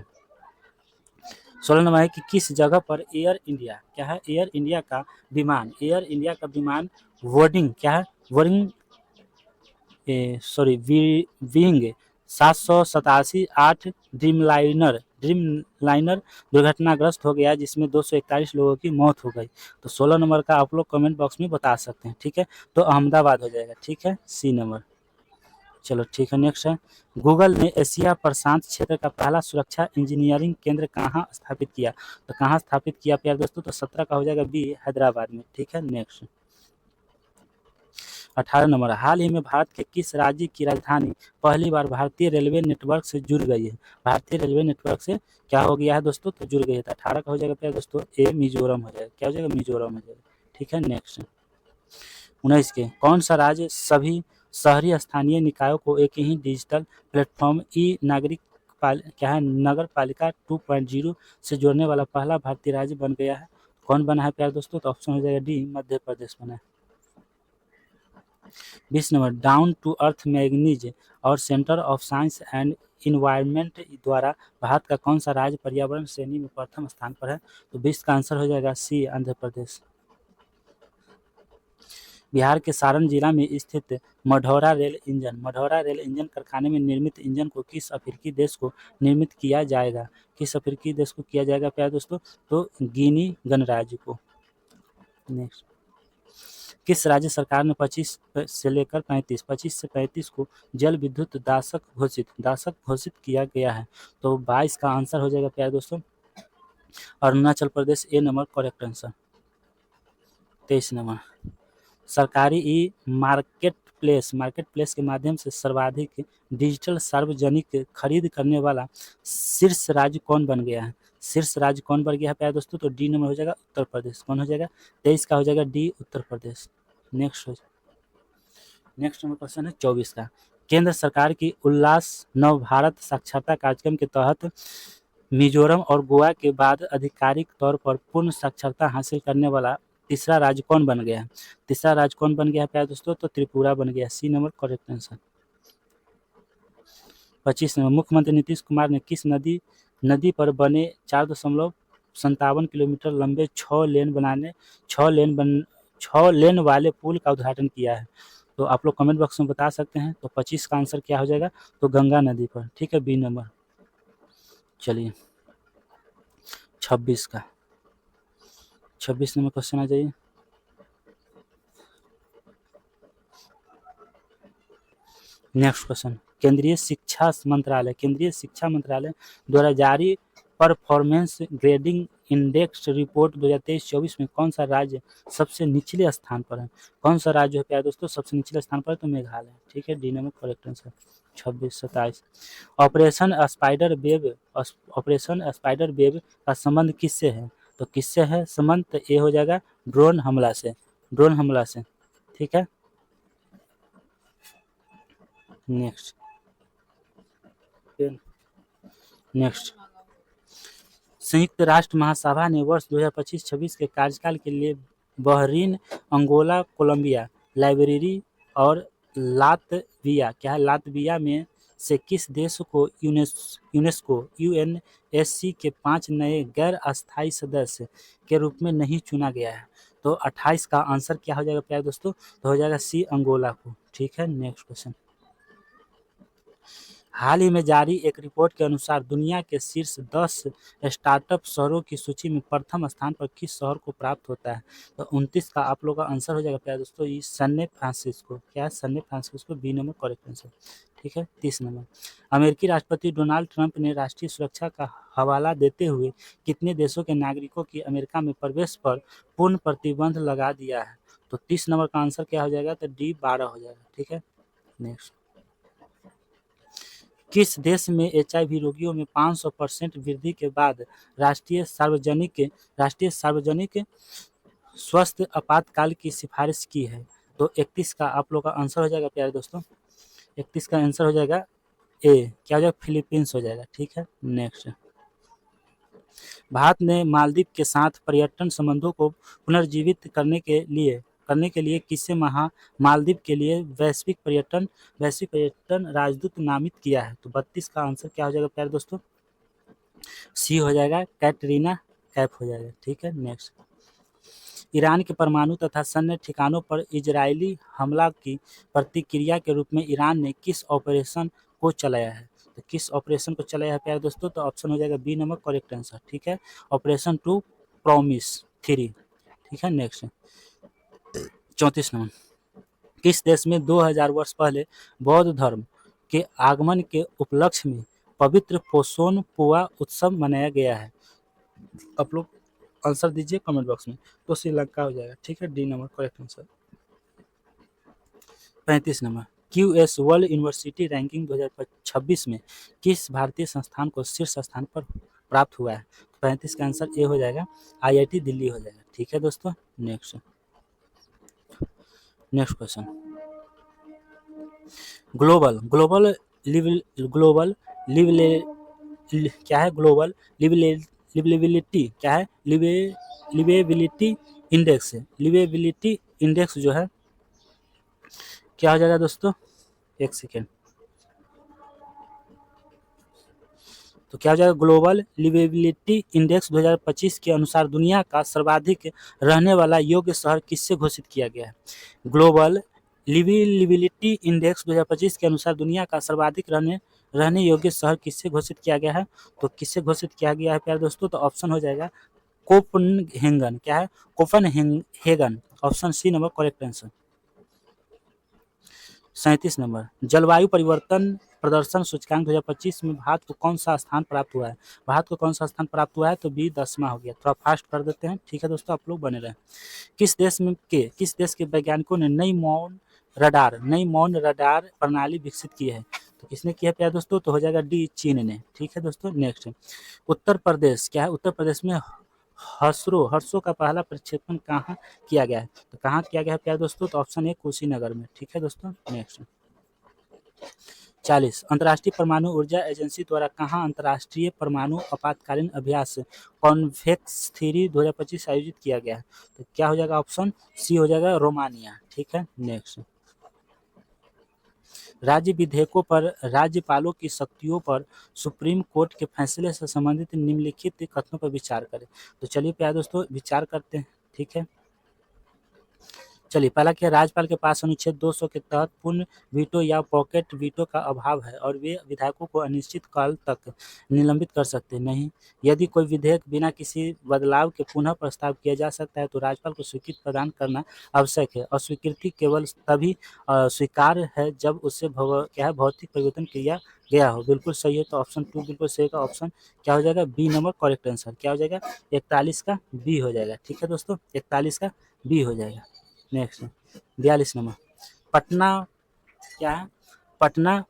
16 नंबर है कि किस जगह पर एयर इंडिया, क्या है, एयर इंडिया का विमान, एयर इंडिया का विमान बोर्डिंग, क्या है, बोर्डिंग सॉरी विंग 787-8 ड्रीमलाइनर दुर्घटनाग्रस्त हो गया, जिसमें 241 लोगों की मौत हो गई। तो 16 नंबर का आप लोग कमेंट बॉक्स में बता सकते हैं, ठीक है। तो अहमदाबाद हो जाएगा, ठीक है, सी नंबर। चलो ठीक है, नेक्स्ट है, गूगल ने एशिया प्रशांत क्षेत्र का पहला सुरक्षा इंजीनियरिंग केंद्र कहाँ स्थापित किया? तो कहाँ स्थापित किया प्यारे दोस्तों? तो 17 का हो जाएगा बी, हैदराबाद में, ठीक है। नेक्स्ट 18 नंबर, हाल ही में भारत के किस राज्य की राजधानी पहली बार भारतीय रेलवे नेटवर्क से जुड़ गई है? भारतीय रेलवे नेटवर्क से क्या हो गया है दोस्तों? तो जुड़ गई है। तो 18 का हो जाएगा प्यारे दोस्तों ए, मिजोरम हो जाएगा, क्या हो जाएगा, मिजोरम हो जाएगा, ठीक है। नेक्स्ट 19 के, कौन सा राज्य सभी शहरी स्थानीय निकायों को एक ही डिजिटल प्लेटफॉर्म ई नागरिक क्या है, नगर पालिका 2.0 से जोड़ने वाला पहला भारतीय राज्य बन गया है? कौन बना है प्यारे दोस्तों? तो ऑप्शन हो जाएगा डी, मध्य प्रदेश बना है। 20 number, Down To Earth magazine और Centre of Science and Environment द्वारा भारत का कौन सा राज्य पर्यावरण श्रेणी में प्रथम स्थान पर है? तो 20 का आंसर हो जाएगा सी, आंध्र प्रदेश। बिहार के सारण जिला में स्थित मढ़ौरा रेल इंजन कारखाने में निर्मित इंजन को किस अफ्रीकी देश को निर्मित किया जाएगा? किस अफ्रीकी देश को किया जाएगा प्यारे दोस्तों? तो गिनी गणराज्य को। नेक्स्ट, किस राज्य सरकार ने 25 से लेकर 35 को जल विद्युत दासक घोषित किया गया है? तो 22 का आंसर हो जाएगा प्यारे दोस्तों अरुणाचल प्रदेश, ए नंबर करेक्ट आंसर। 23 नंबर, सरकारी ई मार्केट प्लेस के माध्यम से सर्वाधिक डिजिटल सार्वजनिक खरीद करने वाला शीर्ष राज्य कौन बन गया है? शीर्ष राज्य कौन बन गया है प्यारे दोस्तों? तो डी नंबर हो जाएगा उत्तर प्रदेश। कौन हो जाएगा? 23 का हो जाएगा D, Uttar Pradesh. Next number question है 24 का, केंद्र सरकार की उल्लास नव भारत साक्षरता कार्यक्रम के तहत मिजोरम और गोवा के बाद आधिकारिक तौर पर पूर्ण साक्षरता हासिल करने वाला तीसरा राज्य कौन बन गया है? तीसरा राज्य कौन बन गया है प्यारे दोस्तों? तो त्रिपुरा बन गया, C number correct answer. 25 number, मुख्यमंत्री नीतीश कुमार ने किस नदी पर बने 4.57 किलोमीटर लंबे 6 लेन वाले पुल का उद्घाटन किया है? तो आप लोग कमेंट बॉक्स में बता सकते हैं। तो 25 का आंसर क्या हो जाएगा? तो गंगा नदी पर, ठीक है, बी नंबर। चलिए 26 का, 26 नंबर क्वेश्चन आ जाइए। नेक्स्ट क्वेश्चन, केंद्रीय शिक्षा मंत्रालय द्वारा जारी परफॉर्मेंस ग्रेडिंग इंडेक्स रिपोर्ट 2023-24 में कौन सा राज्य सबसे निचले स्थान पर है? कौन सा राज्य है प्यारे दोस्तों सबसे निचले स्थान पर? तो मेघालय, ठीक है, D number correct answer. 26, 27, operation spider web का संबंध किससे है? तो किससे है संबंध? तो ए हो जाएगा ड्रोन हमला से, ठीक है। नेक्स्ट, संयुक्त राष्ट्र महासभा ने वर्ष 2025-26 के कार्यकाल के लिए बहरीन, अंगोला, कोलंबिया, लाइब्रेरी और लातविया में से किस देश को यूएनएससी के 5 नए गैर अस्थायी सदस्य के रूप में नहीं चुना गया है? तो 28 का आंसर क्या हो जाएगा प्यारे दोस्तों? तो हो जाएगा सी, अंगोला को, ठीक है। नेक्स्ट क्वेश्चन, हाल ही में जारी एक रिपोर्ट के अनुसार दुनिया के शीर्ष 10 स्टार्टअप शहरों की सूची में प्रथम स्थान पर किस शहर को प्राप्त होता है? तो 29 का आप लोग का आंसर हो जाएगा प्यारे दोस्तों, ये सैन फ्रांसिस्को। क्या है? San Francisco, B number correct answer. ठीक है, 30 नंबर। अमेरिकी राष्ट्रपति डोनाल्ड ट्रंप ने राष्ट्रीय सुरक्षा का हवाला देते हुए कितने देशों के नागरिकों की अमेरिका में प्रवेश पर पूर्ण प्रतिबंध लगा दिया है? तो 30 नंबर का आंसर क्या हो जाएगा? तो डी 12 हो जाएगा। ठीक है, नेक्स्ट। किस देश में एचआईवी रोगियों में 500% वृद्धि के बाद राष्ट्रीय सार्वजनिक स्वास्थ्य आपातकाल की सिफारिश की है? तो 31 का आप लोग का आंसर हो जाएगा प्यारे दोस्तों, 31 का आंसर हो जाएगा ए। क्या हो जाएगा? फिलीपींस हो जाएगा। ठीक है, नेक्स्ट। भारत ने मालदीव के साथ पर्यटन संबंधों को पुनर्जीवित करने के लिए किसे मालदीव के लिए वैश्विक पर्यटन राजदूत नामित किया है? तो 32 का आंसर क्या हो जाएगा प्यारे दोस्तों? सी हो जाएगा, कैटरीना कैफ हो जाएगा। ठीक है, नेक्स्ट। ईरान के परमाणु तथा सैन्य ठिकानों पर इजरायली हमला की प्रतिक्रिया के रूप में ईरान ने किस ऑपरेशन को चलाया है? तो किस ऑपरेशन को चलाया है प्यारे दोस्तों? तो ऑप्शन हो जाएगा बी नंबर करेक्ट आंसर। ठीक है, ऑपरेशन टू प्रॉमिस 3। ठीक है, नेक्स्ट। 34 नंबर। किस देश में 2000 वर्ष पहले बौद्ध धर्म के आगमन के उपलक्ष्य में पवित्र पोसोन पुआ उत्सव मनाया गया है? आप लोग आंसर दीजिए कमेंट बॉक्स में। तो श्रीलंका हो जाएगा। ठीक है, D number correct answer. 35 number. QS world university ranking 2026 में किस भारतीय संस्थान को शीर्ष स्थान पर प्राप्त हुआ है? 35 का आंसर ए हो जाएगा, आईआईटी दिल्ली हो जाएगा। ठीक है दोस्तों, next question. Global global global क्या है? ग्लोबल लिवेबिलिटी क्या है? लिवेबिलिटी इंडेक्स है। लिवेबिलिटी इंडेक्स जो है क्या हो जाएगा दोस्तों? एक सेकेंड। तो क्या हो जाएगा? ग्लोबल लिवेबिलिटी इंडेक्स 2025 के अनुसार दुनिया का सर्वाधिक रहने वाला योग्य शहर किससे घोषित किया गया है? ग्लोबल लिवेबिलिटी इंडेक्स 2025 के अनुसार दुनिया का सर्वाधिक रहने योग्य शहर किससे घोषित किया गया है? तो किससे घोषित किया गया है प्यारे दोस्तों? तो ऑप्शन हो जाएगा कोपनहेगन। क्या है? Copenhagen. Option C number correct answer. 37 number. जलवायु परिवर्तन प्रदर्शन सूचकांक 2025 में भारत को कौन सा स्थान प्राप्त हुआ है? भारत को कौन सा स्थान प्राप्त हुआ है? तो बी 10वां हो गया। थोड़ा फास्ट कर देते हैं। ठीक है दोस्तों, आप लोग बने रहें। किस देश के वैज्ञानिकों ने नई मौन रडार प्रणाली विकसित की है? तो किसने किया प्यारे दोस्तों? तो हो जाएगा डी, चीन ने। ठीक है दोस्तों, नेक्स्ट। उत्तर प्रदेश क्या है? उत्तर प्रदेश में हर्षो का पहला प्रक्षेपण कहाँ किया गया है? तो कहाँ किया गया है प्यारे दोस्तों? तो ऑप्शन ए कुशीनगर में। ठीक है दोस्तों, नेक्स्ट। 40। अंतर्राष्ट्रीय परमाणु ऊर्जा एजेंसी द्वारा कहाँ अंतर्राष्ट्रीय परमाणु आपातकालीन अभ्यास कॉन्वेक्स 3 2025 आयोजित किया गया है? तो क्या हो जाएगा? ऑप्शन सी हो जाएगा, रोमानिया। ठीक है, नेक्स्ट। राज्य विधेयकों पर राज्यपालों की शक्तियों पर सुप्रीम कोर्ट के फैसले से संबंधित निम्नलिखित कथनों पर विचार करें। तो चलिए प्यारे दोस्तों विचार करते हैं। ठीक है, चलिए पहला क्या? राज्यपाल के पास अनुच्छेद 200 के तहत पूर्ण वीटो या पॉकेट वीटो का अभाव है और वे विधायकों को अनिश्चित काल तक निलंबित कर सकते नहीं। यदि कोई विधेयक बिना किसी बदलाव के पुनः प्रस्ताव किया जा सकता है तो राज्यपाल को स्वीकृति प्रदान करना आवश्यक है। अस्वीकृति केवल तभी स्वीकार्य है जब उससे क्या है भौतिक परिवर्तन किया गया हो। बिल्कुल सही है, तो ऑप्शन 2 बिल्कुल सही का ऑप्शन क्या हो जाएगा? B number correct answer. क्या हो जाएगा? 41 का बी हो जाएगा। ठीक है दोस्तों, 41 का बी हो जाएगा। Next 42 number. पटना क्या है? पटना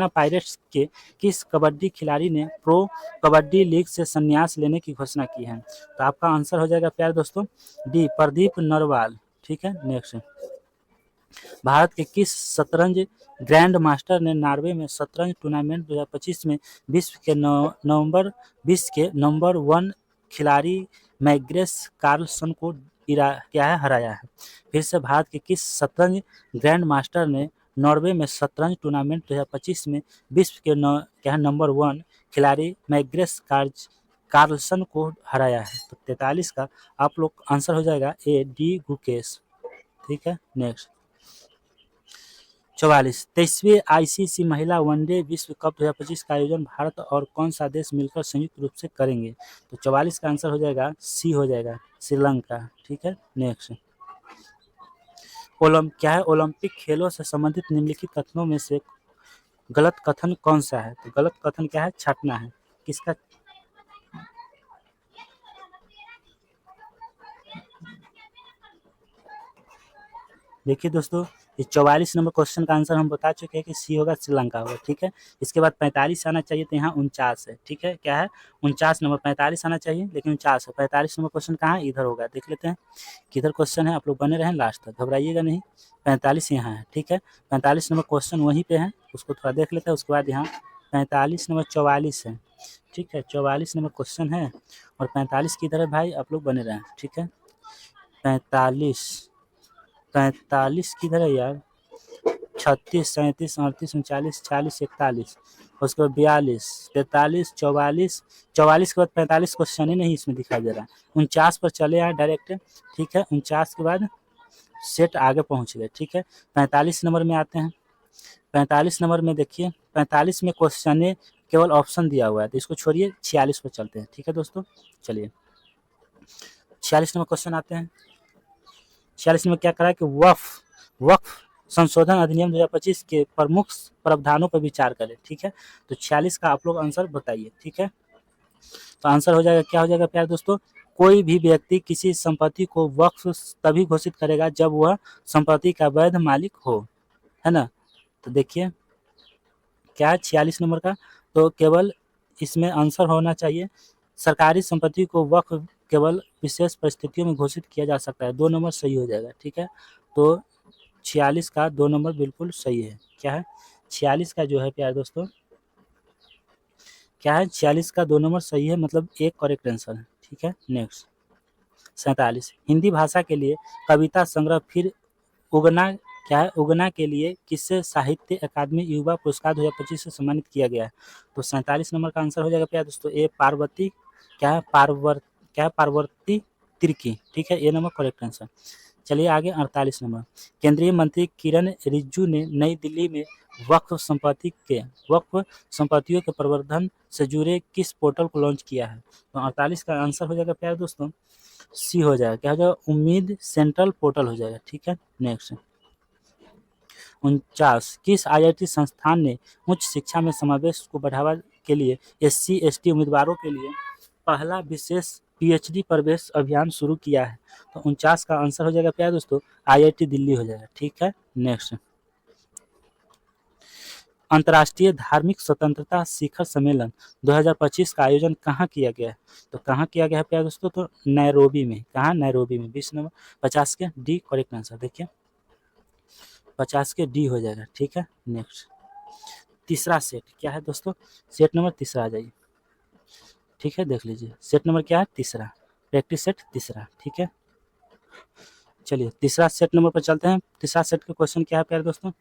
पायरेट्स के किस कबड्डी खिलाड़ी ने प्रो कबड्डी लीग से संन्यास लेने की घोषणा की है? तो आपका आंसर हो जाएगा प्यारे दोस्तों डी, प्रदीप नरवाल। ठीक है, नेक्स्ट। भारत के किस शतरंज ग्रैंड मास्टर ने नॉर्वे में शतरंज टूर्नामेंट 2025 में विश्व के नंबर 1 खिलाड़ी मैग्नेस कार्लसन को क्या है हराया है? फिर से, भारत के किस शतरंज ग्रैंड मास्टर ने नॉर्वे में शतरंज टूर्नामेंट 2025 में विश्व के क्या है नंबर 1 खिलाड़ी मैग्नेस कार्लसन को हराया है? तो 43 का आप लोग आंसर हो जाएगा ए, डी गुकेश। ठीक है, नेक्स्ट। 44 23वीं आईसीसी महिला वनडे विश्व कप 2025 का आयोजन भारत और कौन सा देश मिलकर संयुक्त रूप से करेंगे? तो 44 का आंसर हो जाएगा सी, हो जाएगा श्रीलंका। ठीक है, नेक्स्ट। क्या है ओलंपिक खेलों से संबंधित निम्नलिखित कथनों में से गलत कथन कौन सा है? तो गलत कथन क्या है? छाटना है। किसका? देखिए दोस्तों, ये 44 नंबर क्वेश्चन का आंसर हम बता चुके हैं कि सी होगा, श्रीलंका होगा। ठीक है, इसके बाद 45 आना चाहिए, तो यहाँ 49 है। ठीक है, क्या है? 49 नंबर, 45 आना चाहिए लेकिन 49 है। 45 नंबर क्वेश्चन कहाँ है? इधर होगा, देख लेते हैं किधर क्वेश्चन है। आप लोग बने रहें लास्ट तक, घबराइएगा नहीं। 45 यहाँ है। ठीक है, 45 नंबर क्वेश्चन वहीं पे है, उसको थोड़ा देख लेते हैं। उसके बाद यहाँ 45 नंबर 44 है। ठीक है, 44 नंबर क्वेश्चन है और 45 किधर है भाई? आप लोग बने रहें। ठीक है, 45 45 किधर है यार? 36 37 38 39 40 41, उसके बाद 42 43 44, 44 के बाद 45 क्वेश्चन ही नहीं इसमें दिखाई दे रहा है। 49 पर चले आए डायरेक्ट। ठीक है, 49 के बाद सेट आगे पहुंच गए। ठीक है, 45 नंबर में आते हैं। 45 नंबर में देखिए, 45 में क्वेश्चन केवल ऑप्शन दिया हुआ है, तो इसको छोड़िए, 46 पर चलते हैं। ठीक है दोस्तों, चलिए 46 नंबर क्वेश्चन आते हैं। 46 में क्या करा है कि वक्फ वक्फ संशोधन अधिनियम 2025 के प्रमुख प्रावधानों पर विचार करें। ठीक है, तो 46 का आप लोग आंसर बताइए। ठीक है, तो आंसर हो जाएगा, क्या हो जाएगा प्यारे दोस्तों? कोई भी व्यक्ति किसी संपत्ति को वक्फ तभी घोषित करेगा जब वह संपत्ति का वैध मालिक हो, है ना? तो देखिए क्या है 46 नंबर का, तो केवल इसमें आंसर होना चाहिए सरकारी संपत्ति को वक्फ केवल विशेष परिस्थितियों में घोषित किया जा सकता है। 2 नंबर सही हो जाएगा। ठीक है, तो 46 का 2 नंबर बिल्कुल सही है। क्या है? 46 का जो है प्यारे दोस्तों, क्या है? 46 का 2 नंबर सही है, मतलब एक करेक्ट आंसर है। ठीक है, नेक्स्ट। 47 हिंदी भाषा के लिए कविता संग्रह फिर उगना, क्या है? उगना के लिए किससे साहित्य अकादमी युवा पुरस्कार 2025 से सम्मानित किया गया है? तो 47 नंबर का आंसर हो जाएगा प्यारे दोस्तों ए, पार्वती, क्या है? पार्वती तिर्की। ठीक है, ए नंबर करेक्ट आंसर। चलिए आगे 48 नंबर। केंद्रीय मंत्री किरण रिजिजू ने नई दिल्ली में वक्फ वक्फ संपत्तियों के प्रवर्धन से जुड़े किस पोर्टल को लॉन्च किया है? तो 48 का आंसर हो जाएगा प्यारे दोस्तों सी हो जाएगा। क्या हो जाएगा? उम्मीद सेंट्रल पोर्टल हो जाएगा। ठीक है, नेक्स्ट। 49 किस आईआईटी संस्थान ने उच्च शिक्षा में समावेश को बढ़ावा के लिए एससी एसटी उम्मीदवारों के लिए पहला विशेष पीएचडी प्रवेश अभियान शुरू किया है? तो 49 का आंसर हो जाएगा प्यारे दोस्तों आईआईटी दिल्ली हो जाएगा। ठीक है, नेक्स्ट। अंतर्राष्ट्रीय धार्मिक स्वतंत्रता शिखर सम्मेलन 2025 का आयोजन कहाँ किया गया है? तो कहाँ किया गया है प्यारे दोस्तों? तो नैरोबी में। कहाँ? नैरोबी में। 20 नंबर 50 के डी करेक्ट आंसर। देखिए 50 के डी हो जाएगा। ठीक है, नेक्स्ट। तीसरा सेट क्या है दोस्तों? सेट नंबर तीसरा आ जाइए। ठीक है, देख लीजिए सेट नंबर क्या है? तीसरा, प्रैक्टिस सेट तीसरा। ठीक है, चलिए तीसरा सेट नंबर पर चलते हैं। तीसरा सेट का क्वेश्चन क्या है प्यारे दोस्तों?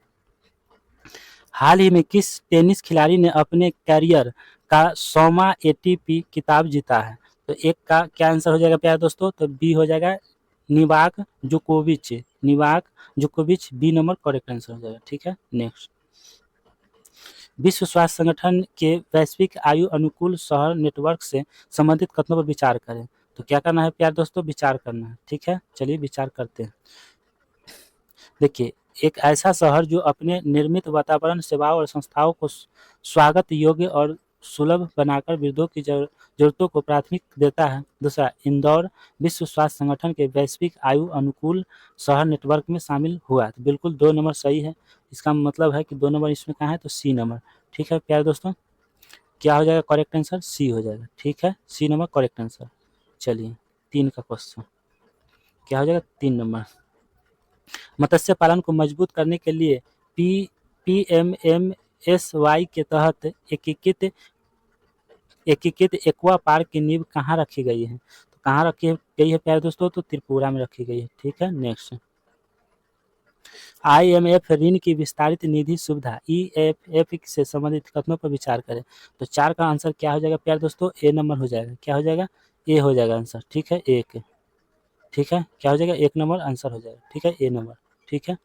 हाल ही में किस टेनिस खिलाड़ी ने अपने कैरियर का 100वां एटीपी खिताब जीता है? तो एक का क्या आंसर हो जाएगा प्यारे दोस्तों? तो बी हो जाएगा निवाक जोकोविच। निवाक जोकोविच बी नंबर करेक्ट आंसर हो जाएगा। ठीक है, नेक्स्ट। विश्व स्वास्थ्य संगठन के वैश्विक आयु अनुकूल शहर नेटवर्क से संबंधित कथनों पर विचार करें। तो क्या करना है प्यारे दोस्तों? विचार करना है। ठीक है, चलिए विचार करते हैं। देखिए एक ऐसा शहर जो अपने निर्मित वातावरण, सेवाओं और संस्थाओं को स्वागत योग्य और सुलभ बनाकर वृद्धों की जरूरतों को प्राथमिकता देता है। दूसरा, इंदौर विश्व स्वास्थ्य संगठन के वैश्विक आयु अनुकूल शहर नेटवर्क में शामिल हुआ। तो बिल्कुल 2 नंबर सही है। इसका मतलब है कि 2 नंबर इसमें कहाँ है? तो सी नंबर। ठीक है प्यारे दोस्तों, क्या हो जाएगा करेक्ट आंसर? सी हो जाएगा। ठीक है, सी नंबर करेक्ट आंसर। चलिए 3 का क्वेश्चन क्या हो जाएगा? 3 नंबर। मत्स्य पालन को मजबूत करने के लिए पीएमएमएसवाई के तहत एकीकृत एकीकृत एक्वा पार्क की नींव कहाँ रखी गई है? तो कहाँ रखी गई है प्यारे दोस्तों? तो त्रिपुरा में रखी गई है। ठीक है, नेक्स्ट। आईएमएफ ऋण की विस्तारित निधि सुविधा ईएफएफ से संबंधित कथनों पर विचार करें। तो 4 का आंसर क्या हो जाएगा प्यारे दोस्तों? ए नंबर हो जाएगा। क्या हो जाएगा? ए हो जाएगा आंसर। ठीक है, एक। ठीक है, क्या हो जाएगा? 1 नंबर आंसर हो जाएगा। ठीक है, ए नंबर। ठीक है,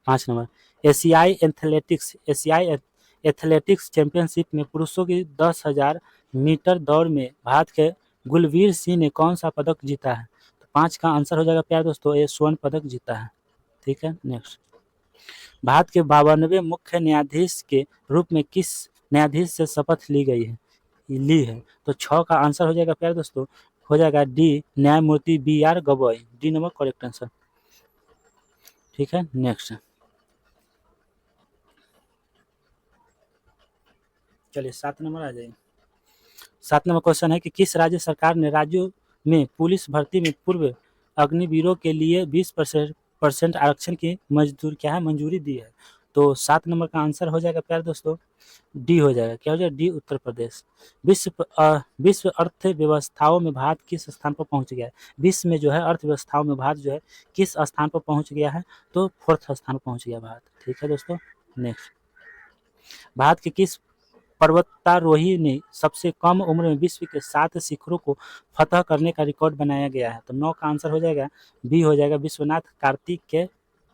5 नंबर, एशियाई एथलेटिक्स चैंपियनशिप में पुरुषों की 10,000 मीटर दौड़ में भारत के गुलवीर सिंह ने कौन सा पदक जीता है? तो 5 का आंसर हो जाएगा प्यारे दोस्तों, ये स्वर्ण पदक जीता है। ठीक है, नेक्स्ट। भारत के 52वें मुख्य न्यायाधीश के रूप में किस न्यायाधीश से शपथ ली है? तो 6 का आंसर हो जाएगा प्यारे दोस्तों, हो जाएगा डी, न्यायमूर्ति B R Gavai, D number correct answer. ठीक है, नेक्स्ट। चलिए 7 नंबर आ जाइए। 7 नंबर क्वेश्चन है कि किस राज्य सरकार ने राज्यों में पुलिस भर्ती में पूर्व अग्निवीरों के लिए 20% आरक्षण की मंजूरी दी है? तो 7 नंबर का आंसर हो जाएगा प्यारे दोस्तों, डी हो जाएगा। क्या हो जाएगा? डी, उत्तर प्रदेश। विश्व अर्थव्यवस्थाओं में भारत किस स्थान पर पहुंच गया है? विश्व में जो है अर्थव्यवस्थाओं में भारत जो है किस स्थान पर पहुंच गया है? तो 4th स्थान पर पहुंच गया भारत। ठीक है दोस्तों, नेक्स्ट। भारत के किस पर्वतारोही ने सबसे कम उम्र में विश्व के 7 शिखरों को फतह करने का रिकॉर्ड बनाया गया है? तो 9 का आंसर हो जाएगा, बी हो जाएगा, विश्वनाथ कार्तिक के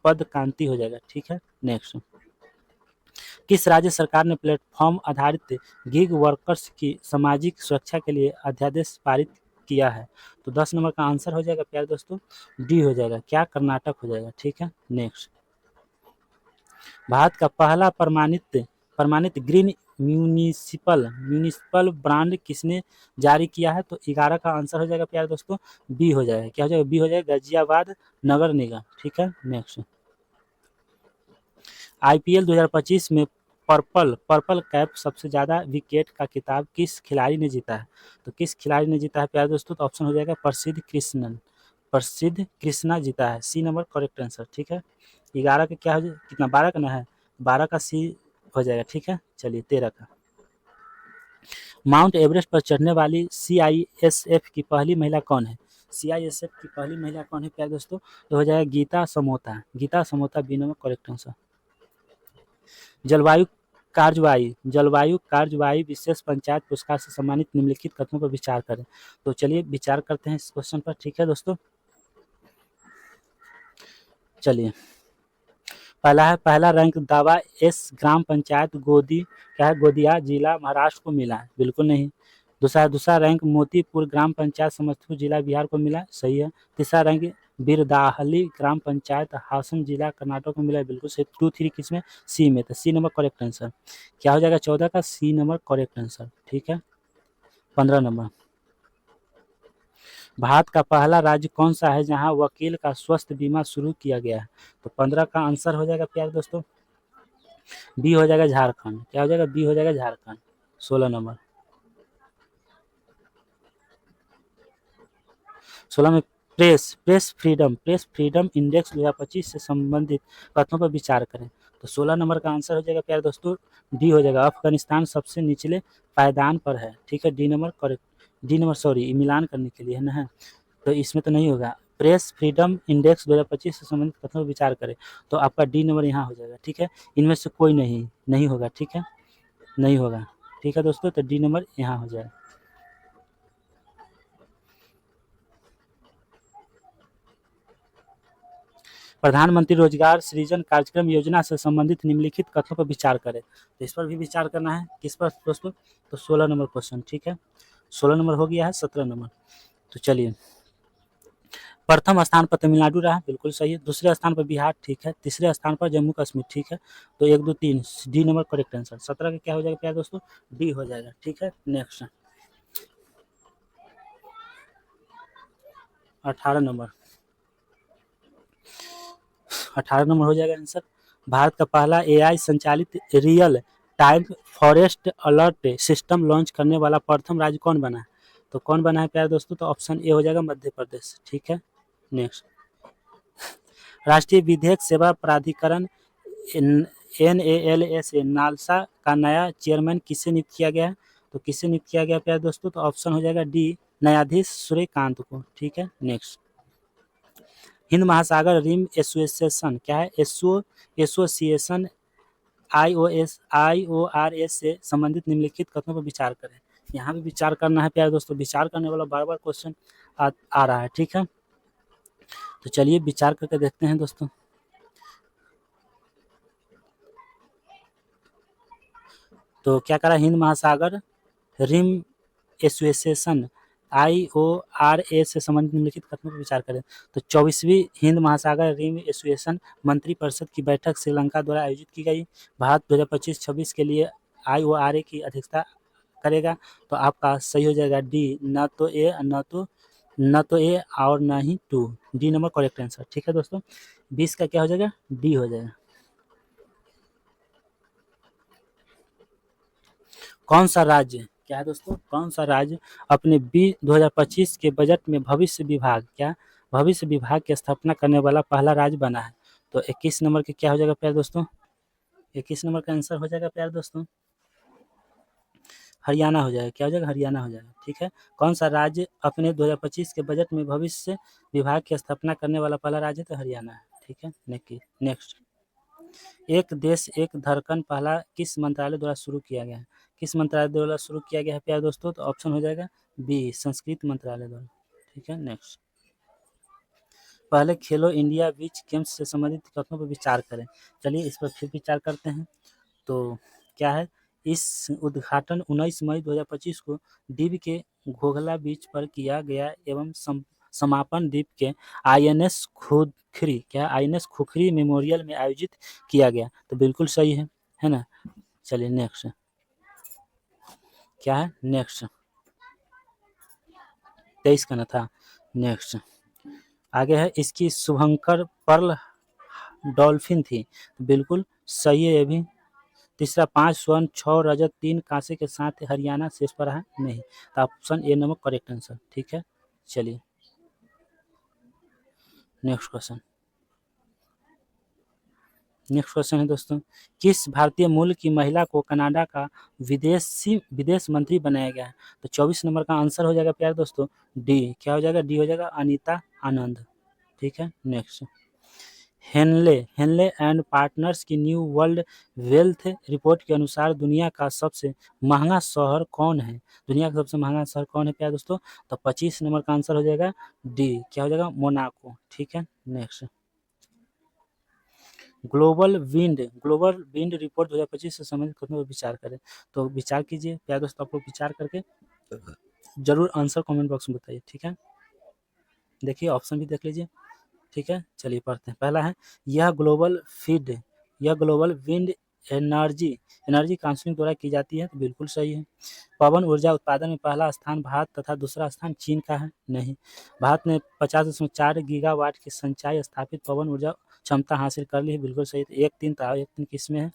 पदकांति हो जाएगा। ठीक है, नेक्स्ट। किस राज्य सरकार ने प्लेटफॉर्म आधारित गिग वर्कर्स की सामाजिक सुरक्षा के लिए अध्यादेश पारित किया है? तो 10 नंबर का आंसर हो जाएगा प्यारे दोस्तों, डी हो जाएगा। क्या? कर्नाटक हो जाएगा। ठीक है, नेक्स्ट। भारत का पहला प्रमाणित ग्रीन म्यूनिसिपल ब्रांड किसने जारी किया है? तो 11 का आंसर हो जाएगा प्यारे दोस्तों, बी हो जाएगा। क्या हो जाएगा? बी हो जाएगा, गाजियाबाद नगर निगम। ठीक है, नेक्स्ट। आईपीएल 2025 में पर्पल कैप सबसे ज़्यादा विकेट का खिताब किस खिलाड़ी ने जीता है? तो किस खिलाड़ी ने जीता है प्यारे दोस्तों? तो ऑप्शन हो जाएगा प्रसिद्ध कृष्णा जीता है, सी नंबर करेक्ट आंसर। ठीक है, 11 का क्या हो जाएगा, कितना, 12 का ना है, 12 का सी हो जाएगा। ठीक है, चलिए 13 का। माउंट एवरेस्ट पर चढ़ने वाली सीआईएसएफ की पहली महिला कौन है? सीआईएसएफ की पहली महिला कौन है प्यारे दोस्तों? तो हो जाएगा Geeta Samota, B number correct answer. जलवायु कार्यवाही विशेष पंचायत पुरस्कार से सम्मानित निम्नलिखित कथनों पर विचार करें। तो चलिए विचार करते हैं इस क्वेश्चन पर। ठीक है दोस्तों, चलिए पहला रैंक दावा एस ग्राम पंचायत गोदिया जिला महाराष्ट्र को मिला है? बिल्कुल नहीं। दूसरा रैंक मोतीपुर ग्राम पंचायत समस्तीपुर जिला बिहार को मिला, सही है। तीसरा रैंक बिरदाहली ग्राम पंचायत हासन जिला कर्नाटक को मिला है, बिल्कुल सही। 2, 3 किसमें? सी में, तो सी नंबर करेक्ट आंसर। क्या हो जाएगा? 14 का सी नंबर करेक्ट आंसर। ठीक है, 15 नंबर। भारत का पहला राज्य कौन सा है जहां वकील का स्वास्थ्य बीमा शुरू किया गया है? तो 15 का आंसर हो जाएगा प्यारे दोस्तों, बी हो जाएगा, झारखंड। क्या हो जाएगा? बी हो जाएगा, झारखंड। 16 नंबर। 16 में प्रेस फ्रीडम इंडेक्स 2025 से संबंधित कथनों पर विचार करें। तो 16 नंबर का आंसर हो जाएगा प्यारे दोस्तों, डी हो जाएगा, अफगानिस्तान सबसे निचले पायदान पर है। ठीक है, D number correct, D number sorry मिलान करने के लिए है ना, है तो इसमें तो नहीं होगा। प्रेस फ्रीडम इंडेक्स 2025 से संबंधित कथनों पर विचार करें, तो आपका डी नंबर यहाँ हो जाएगा। ठीक है, इनमें से कोई नहीं होगा। ठीक है, नहीं होगा। ठीक है दोस्तों, तो डी नंबर यहाँ हो जाएगा। प्रधानमंत्री रोजगार सृजन कार्यक्रम योजना से संबंधित निम्नलिखित कथनों पर विचार करें। तो इस पर भी विचार करना है, किस पर दोस्तों? तो 16 नंबर क्वेश्चन। ठीक है, 16 नंबर हो गया है, 17 नंबर। तो चलिए, प्रथम स्थान पर तमिलनाडु रहा, बिल्कुल सही है। दूसरे स्थान पर बिहार, ठीक है। तीसरे स्थान पर जम्मू कश्मीर, ठीक है। तो 1, 2, 3 डी नंबर करेक्ट आंसर। 17 का क्या हो जाएगा प्यारे दोस्तों? डी हो जाएगा। ठीक है, नेक्स्ट 18 नंबर। 18 नंबर हो जाएगा आंसर। भारत का पहला एआई संचालित real time forest alert system launch करने वाला प्रथम राज्य कौन बना है? तो कौन बना है प्यारे दोस्तों? तो ऑप्शन ए हो जाएगा, मध्य प्रदेश। ठीक है, नेक्स्ट। राष्ट्रीय विधिक सेवा प्राधिकरण NALSA नालसा का नया चेयरमैन किसे नियुक्त किया गया है? तो किसे नियुक्त किया गया प्यारे दोस्तों? तो ऑप्शन हो जाएगा डी, न्यायाधीश सूर्यकांत को। ठीक है, नेक्स्ट। हिंद महासागर रिम एसोसिएशन क्या है? एसोसिएशन IORS से संबंधित निम्नलिखित कथनों पर विचार करें। यहाँ भी विचार करना है प्यारे दोस्तों, विचार करने वाला बार क्वेश्चन आ रहा है। ठीक है, तो चलिए विचार करके देखते हैं दोस्तों। तो क्या करा, हिंद महासागर रिम एसोसिएशन IORA से संबंधित निम्नलिखित कथनों पर विचार करें। तो 24वीं हिंद महासागर रिम एसोसिएशन मंत्री परिषद की बैठक श्रीलंका द्वारा आयोजित की गई। भारत 2025-26 के लिए IORA की अध्यक्षता करेगा। तो आपका सही हो जाएगा डी, न तो ए और न ही 2, डी नंबर करेक्ट आंसर। ठीक है दोस्तों, 20 का क्या हो जाएगा, डी हो जाएगा। कौन सा राज्य, क्या है दोस्तों, कौन सा राज्य अपने 2025 के बजट में भविष्य विभाग की स्थापना करने वाला पहला राज्य बना है। तो 21 नंबर के क्या हो जाएगा प्यारे दोस्तों, 21 नंबर का आंसर हो जाएगा प्यारे दोस्तों, हरियाणा हो जाएगा। क्या हो जाएगा, हरियाणा हो जाएगा। ठीक है, कौन सा राज्य अपने 2025 के बजट में भविष्य विभाग की स्थापना करने वाला पहला राज्य, तो हरियाणा है। ठीक है, नेक्स्ट, एक देश एक धड़कन पहला किस मंत्रालय द्वारा शुरू किया गया है। किस मंत्रालय द्वारा शुरू किया गया है प्यारे दोस्तों, तो ऑप्शन हो जाएगा बी, संस्कृत मंत्रालय द्वारा। ठीक है, नेक्स्ट, पहले खेलो इंडिया बीच गेम्स से संबंधित कथनों पर विचार करें। चलिए इस पर फिर विचार करते हैं। तो क्या है, इस उद्घाटन 19 मई 2025 को दीव के घोघला बीच पर किया गया एवं समापन द्वीप के INS खुखरी मेमोरियल में आयोजित किया गया। तो बिल्कुल सही है ना। चलिए नेक्स्ट, क्या है नेक्स्ट, 23 का ना था। नेक्स्ट आगे है, इसकी शुभंकर पर्ल डॉल्फिन थी। बिल्कुल सही है ये भी। तीसरा, 5 स्वर्ण 6 रजत 3 कांसे के साथ हरियाणा शेष पर है नहीं। तो option A number correct answer. ठीक है, चलिए नेक्स्ट क्वेश्चन है दोस्तों, किस भारतीय मूल की महिला को कनाडा का विदेश मंत्री बनाया गया है। तो 24 नंबर का आंसर हो जाएगा प्यारे दोस्तों डी। क्या हो जाएगा, डी हो जाएगा, अनीता आनंद। ठीक है, नेक्स्ट, हेनले एंड पार्टनर्स की न्यू वर्ल्ड वेल्थ रिपोर्ट के अनुसार दुनिया का सबसे महंगा शहर कौन है। दुनिया का सबसे महंगा शहर कौन है प्यारे दोस्तों, तो 25 नंबर का आंसर हो जाएगा डी। क्या हो जाएगा, मोनाको। ठीक है, नेक्स्ट, ग्लोबल विंड रिपोर्ट 2025 से संबंधित कथनों पर विचार करें। तो विचार कीजिए प्यारे दोस्तों, आप लोग विचार करके जरूर आंसर कमेंट बॉक्स में बताइए। ठीक है, देखिए ऑप्शन भी देख लीजिए। ठीक है, चलिए पढ़ते हैं। पहला है, यह ग्लोबल विंड एनर्जी काउंसिल द्वारा की जाती है। तो बिल्कुल सही है। पवन ऊर्जा उत्पादन में पहला स्थान भारत तथा दूसरा स्थान चीन का है नहीं। भारत ने 50.4 गीगावाट की संचयी स्थापित पवन ऊर्जा क्षमता हासिल कर ली है। बिल्कुल सही। तो 1-3 था, 1-3 किस में है,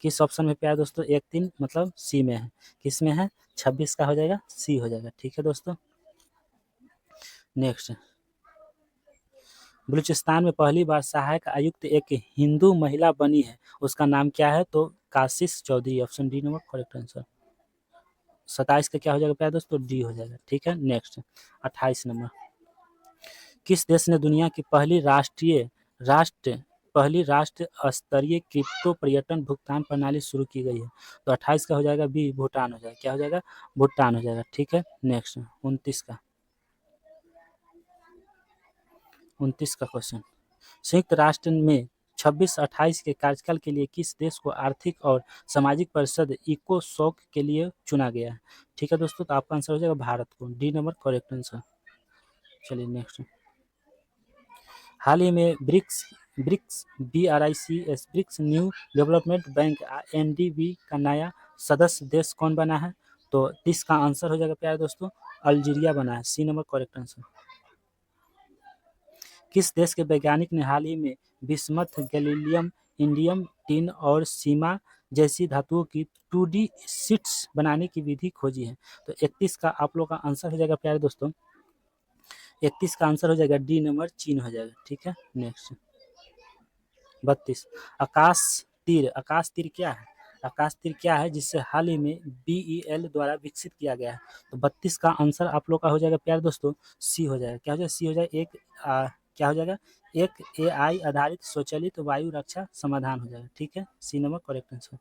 किस ऑप्शन में प्यारे दोस्तों, 1-3 मतलब सी में है। किस में है, 26 का हो जाएगा, सी हो जाएगा। ठीक है दोस्तों, नेक्स्ट, बलूचिस्तान में पहली बार सहायक आयुक्त एक हिंदू महिला बनी है, उसका नाम क्या है। तो Kashish Chaudhary, option D number correct answer. 27 का क्या हो जाएगा प्यारे दोस्तों, डी हो जाएगा। ठीक है, नेक्स्ट, 28 नंबर, किस देश ने दुनिया की पहली राष्ट्र स्तरीय क्रिप्टो पर्यटन भुगतान प्रणाली शुरू की गई है। तो 28 का हो जाएगा बी, भूटान हो जाएगा। क्या हो जाएगा, भूटान हो जाएगा। ठीक है, नेक्स्ट, 29 का क्वेश्चन, संयुक्त राष्ट्र में 26-28 के कार्यकाल के लिए किस देश को आर्थिक और सामाजिक परिषद इकोसॉक के लिए चुना गया है। ठीक है दोस्तों, तो आपका आंसर हो जाएगा भारत को, डी नंबर करेक्ट आंसर। चलिए नेक्स्ट, हाल ही में BRICS BRICS new development bank NDB का नया सदस्य देश कौन बना है। तो इसका आंसर हो जाएगा प्यारे दोस्तों, अल्जीरिया बना है, सी नंबर करेक्ट आंसर। किस देश के वैज्ञानिक ने हाल ही में बिस्मथ, गैलियम, इंडियम टिन और सीमा जैसी धातुओं की 2D शीट्स बनाने की विधि खोजी है। तो 31 का आप लोग का आंसर हो जाएगा प्यारे दोस्तों, 31 का आंसर हो जाएगा डी नंबर, चीन हो जाएगा। ठीक है, नेक्स्ट, 32, आकाश तीर क्या है। आकाश तीर क्या है जिससे हाल ही में BEL द्वारा विकसित किया गया है। तो 32 का आंसर आप लोग का हो जाएगा प्यारे दोस्तों, सी हो जाएगा। क्या हो जाएगा, सी हो जाएगा। क्या हो जाएगा, एक AI आधारित स्वचालित वायु रक्षा समाधान हो जाएगा। ठीक है, C number correct answer.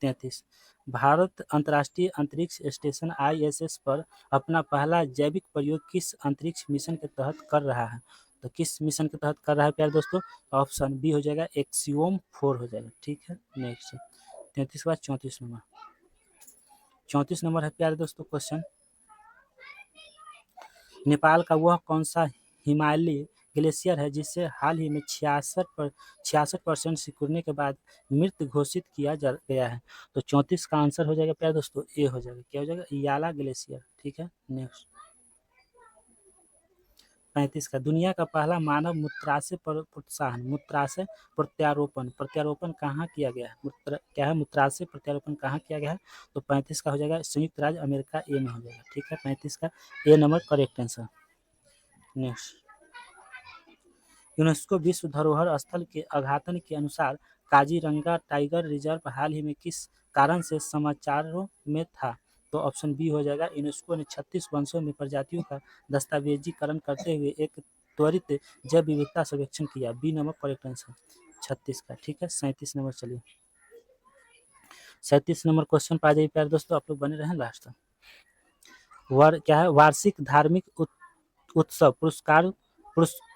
33, Bharat अंतर्राष्ट्रीय अंतरिक्ष स्टेशन ISS पर अपना पहला जैविक प्रयोग किस अंतरिक्ष मिशन के तहत कर रहा है। तो किस मिशन के तहत कर रहा है प्यारे दोस्तों, ऑप्शन बी हो जाएगा, एक्सियोम 4 हो जाएगा। ठीक है, नेक्स्ट, 33 के बाद 34 नंबर। 34 नंबर है प्यारे दोस्तों क्वेश्चन, नेपाल का वह कौन सा हिमालयी ग्लेशियर है जिसे हाल ही में 66% सिकुड़ने के बाद मृत घोषित किया गया है? तो 34 का आंसर हो जाएगा प्यारे दोस्तों ए हो जाएगा। क्या हो जाएगा? याला ग्लेशियर। ठीक है, नेक्स्ट। 35 का, दुनिया का पहला मानव मूत्राशय प्रोत्साहन मूत्राशय प्रत्यारोपण प्रत्यारोपण कहाँ किया गया है? क्या है? मूत्राशय प्रत्यारोपण कहाँ किया गया है? तो 35 का हो जाएगा संयुक्त राज्य अमेरिका, ए में हो जाएगा। ठीक है, 35 का A number correct answer. Next, UNESCO विश्व धरोहर स्थल के अघातन के अनुसार काजीरंगा टाइगर रिजर्व हाल ही में किस कारण से समाचारों में था? तो ऑप्शन बी हो जाएगा, यूनेस्को ने 36 वंशों में प्रजातियों का दस्तावेजीकरण करते हुए एक त्वरित जैव विविधता सर्वेक्षण किया। बी नंबर करेक्ट आंसर 36 का। ठीक है, 37 नंबर। चलिए 37 नंबर क्वेश्चन पा जाइए प्यारे दोस्तों, आप लोग बने रहें लास्ट तक। क्या है? वार्षिक धार्मिक उत्सव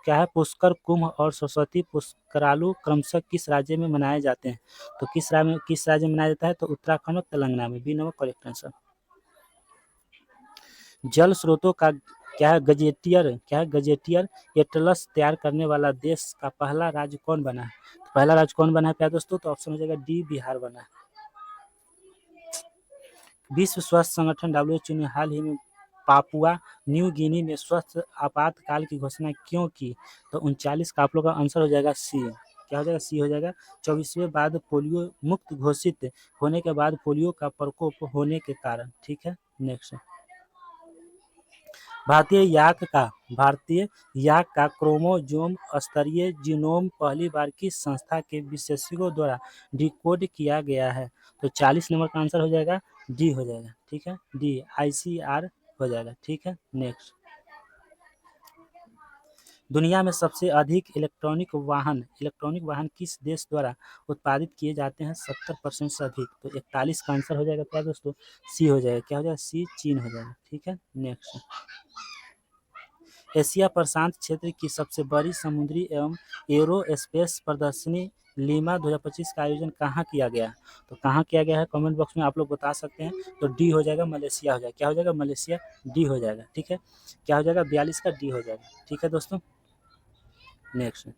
क्या है? पुष्कर, कुंभ और सरस्वती पुष्करालु क्रमशः किस राज्य में मनाए जाते हैं? तो किस राज्य में मनाया जाता है? तो उत्तराखंड और तेलंगाना में। B number correct answer. जल स्रोतों का क्या है? गजेटियर एटलस तैयार करने वाला देश का पहला राज्य कौन बना है? तो पहला राज्य कौन बना है प्यारे दोस्तों? तो ऑप्शन हो जाएगा डी, बिहार बना है। विश्व स्वास्थ्य संगठन WHO ने हाल ही में पापुआ न्यू गिनी में स्वास्थ्य आपातकाल की घोषणा क्यों की? तो 39 का आप लोग का आंसर हो जाएगा सी। क्या हो जाएगा? सी हो जाएगा। 24वें बाद पोलियो मुक्त घोषित होने के बाद पोलियो का प्रकोप होने के कारण। ठीक है, नेक्स्ट। भारतीय याक का क्रोमोजोम स्तरीय जीनोम पहली बार किस संस्था के विशेषज्ञों द्वारा डिकोड किया गया है? तो 40 नंबर का आंसर हो जाएगा डी हो जाएगा। ठीक है, डी, ICR हो जाएगा। ठीक है, नेक्स्ट। दुनिया में सबसे अधिक इलेक्ट्रॉनिक वाहन किस देश द्वारा उत्पादित किए जाते हैं? 70% से अधिक। तो 41 का आंसर हो जाएगा क्या दोस्तों? सी हो जाएगा। क्या हो जाएगा? सी, चीन हो जाएगा। ठीक है, नेक्स्ट। एशिया प्रशांत क्षेत्र की सबसे बड़ी समुद्री एवं एरोस्पेस प्रदर्शनी लीमा 2025 का आयोजन कहाँ किया गया? तो कहाँ किया गया है? कमेंट बॉक्स में आप लोग बता सकते हैं। तो डी हो जाएगा, मलेशिया हो जाएगा। क्या हो जाएगा? मलेशिया, डी हो जाएगा। ठीक है, क्या हो जाएगा? 42 का डी हो जाएगा। ठीक है दोस्तों, नेक्स्ट।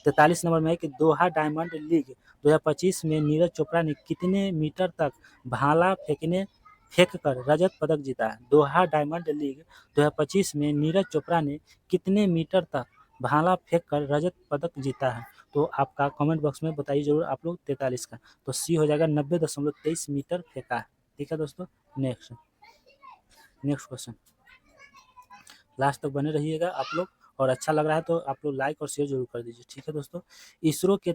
43 नंबर में है कि दोहा डायमंड लीग 2025 में नीरज चोपड़ा ने कितने मीटर तक भाला फेंक कर रजत पदक जीता है? दोहा डायमंड लीग 2025 में नीरज चोपड़ा ने कितने मीटर तक भाला फेंक कर रजत पदक जीता है? तो आपका कमेंट बॉक्स में बताइए जरूर आप लोग। 43 का, तो सी हो जाएगा, 90.23 मीटर फेंका है। ठीक है दोस्तों, नेक्स्ट क्वेश्चन। लास्ट तक बने रहिएगा आप लोग, और अच्छा लग रहा है तो आप लोग लाइक और शेयर जरूर कर दीजिए। ठीक है दोस्तों, इसरो के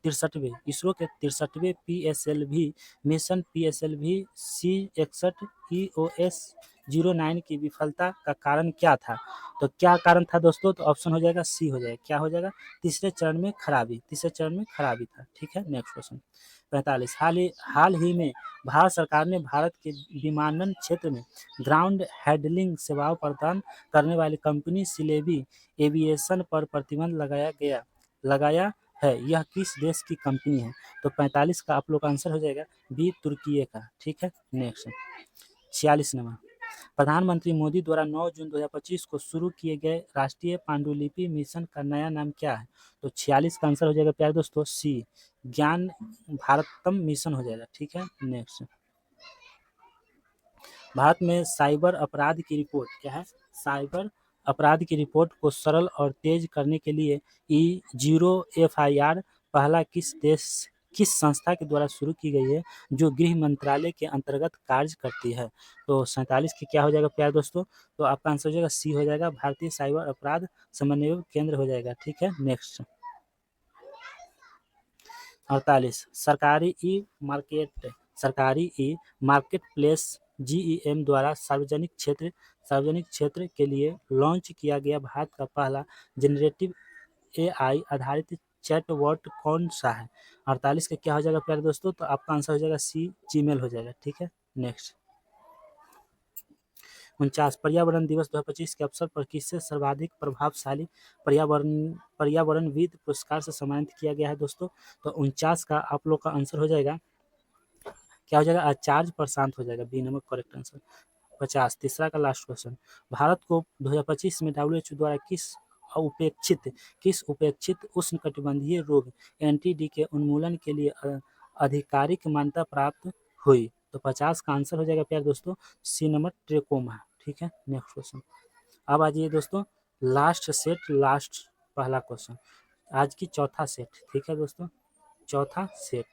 63वें PSLV mission PSLV C61 EOS-09 की विफलता का कारण क्या था? तो क्या कारण था दोस्तों? तो ऑप्शन हो जाएगा सी हो जाएगा। क्या हो जाएगा? तीसरे चरण में खराबी था। ठीक है, नेक्स्ट क्वेश्चन। 45 हाल ही में भारत सरकार ने भारत के विमानन क्षेत्र में ग्राउंड हैंडलिंग सेवाओं प्रदान करने वाली कंपनी सिलेबी एविएशन पर प्रतिबंध लगाया है। यह किस देश की कंपनी है? तो 45 का आप लोग का आंसर हो जाएगा बी, तुर्की का। ठीक है, नेक्स्ट। 46 नंबर, प्रधानमंत्री मोदी द्वारा 9 जून 2025 को शुरू किए गए राष्ट्रीय पांडुलिपि मिशन का नया नाम क्या है? तो 46 का आंसर हो जाएगा प्यारे दोस्तों सी, ज्ञान भारतम मिशन हो जाएगा। ठीक है, नेक्स्ट। भारत में साइबर अपराध की रिपोर्ट क्या है? साइबर अपराध की रिपोर्ट को सरल और तेज करने के लिए E0 FIR पहला किस संस्था के द्वारा शुरू की गई है, जो गृह मंत्रालय के अंतर्गत कार्य करती है? तो 47 की क्या हो जाएगा प्यारे दोस्तों? तो आपका आंसर हो जाएगा सी हो जाएगा, भारतीय साइबर अपराध समन्वय केंद्र हो जाएगा। ठीक है, नेक्स्ट। 48 सरकारी ई मार्केट प्लेस GEM द्वारा सार्वजनिक क्षेत्र के लिए लॉन्च किया गया भारत का पहला जनरेटिव AI आधारित चैटबॉट कौन सा है? 48 का क्या हो जाएगा प्यारे दोस्तों? तो आपका आंसर हो जाएगा सी, जीमेल हो जाएगा। ठीक है, नेक्स्ट। 49 पर्यावरण दिवस 2025 के अवसर पर किसे सर्वाधिक प्रभावशाली पर्यावरणविद पुरस्कार से सम्मानित किया गया है दोस्तों? तो 49 का आप लोग का आंसर हो जाएगा क्या हो जाएगा, आचार्य प्रशांत हो जाएगा, बी नंबर करेक्ट आंसर। 50 तीसरा का लास्ट क्वेश्चन, भारत को 2025 में WHO द्वारा किस उपेक्षित उष्णकटिबंधीय रोग एनटीडी के उन्मूलन के लिए आधिकारिक मान्यता प्राप्त हुई? तो 50 का आंसर हो जाएगा प्यारे दोस्तों सी नंबर ट्रेकोमा। ठीक है, नेक्स्ट क्वेश्चन। अब आ जाइए दोस्तों लास्ट सेट, लास्ट पहला क्वेश्चन आज की चौथा सेट। ठीक है दोस्तों, चौथा सेट,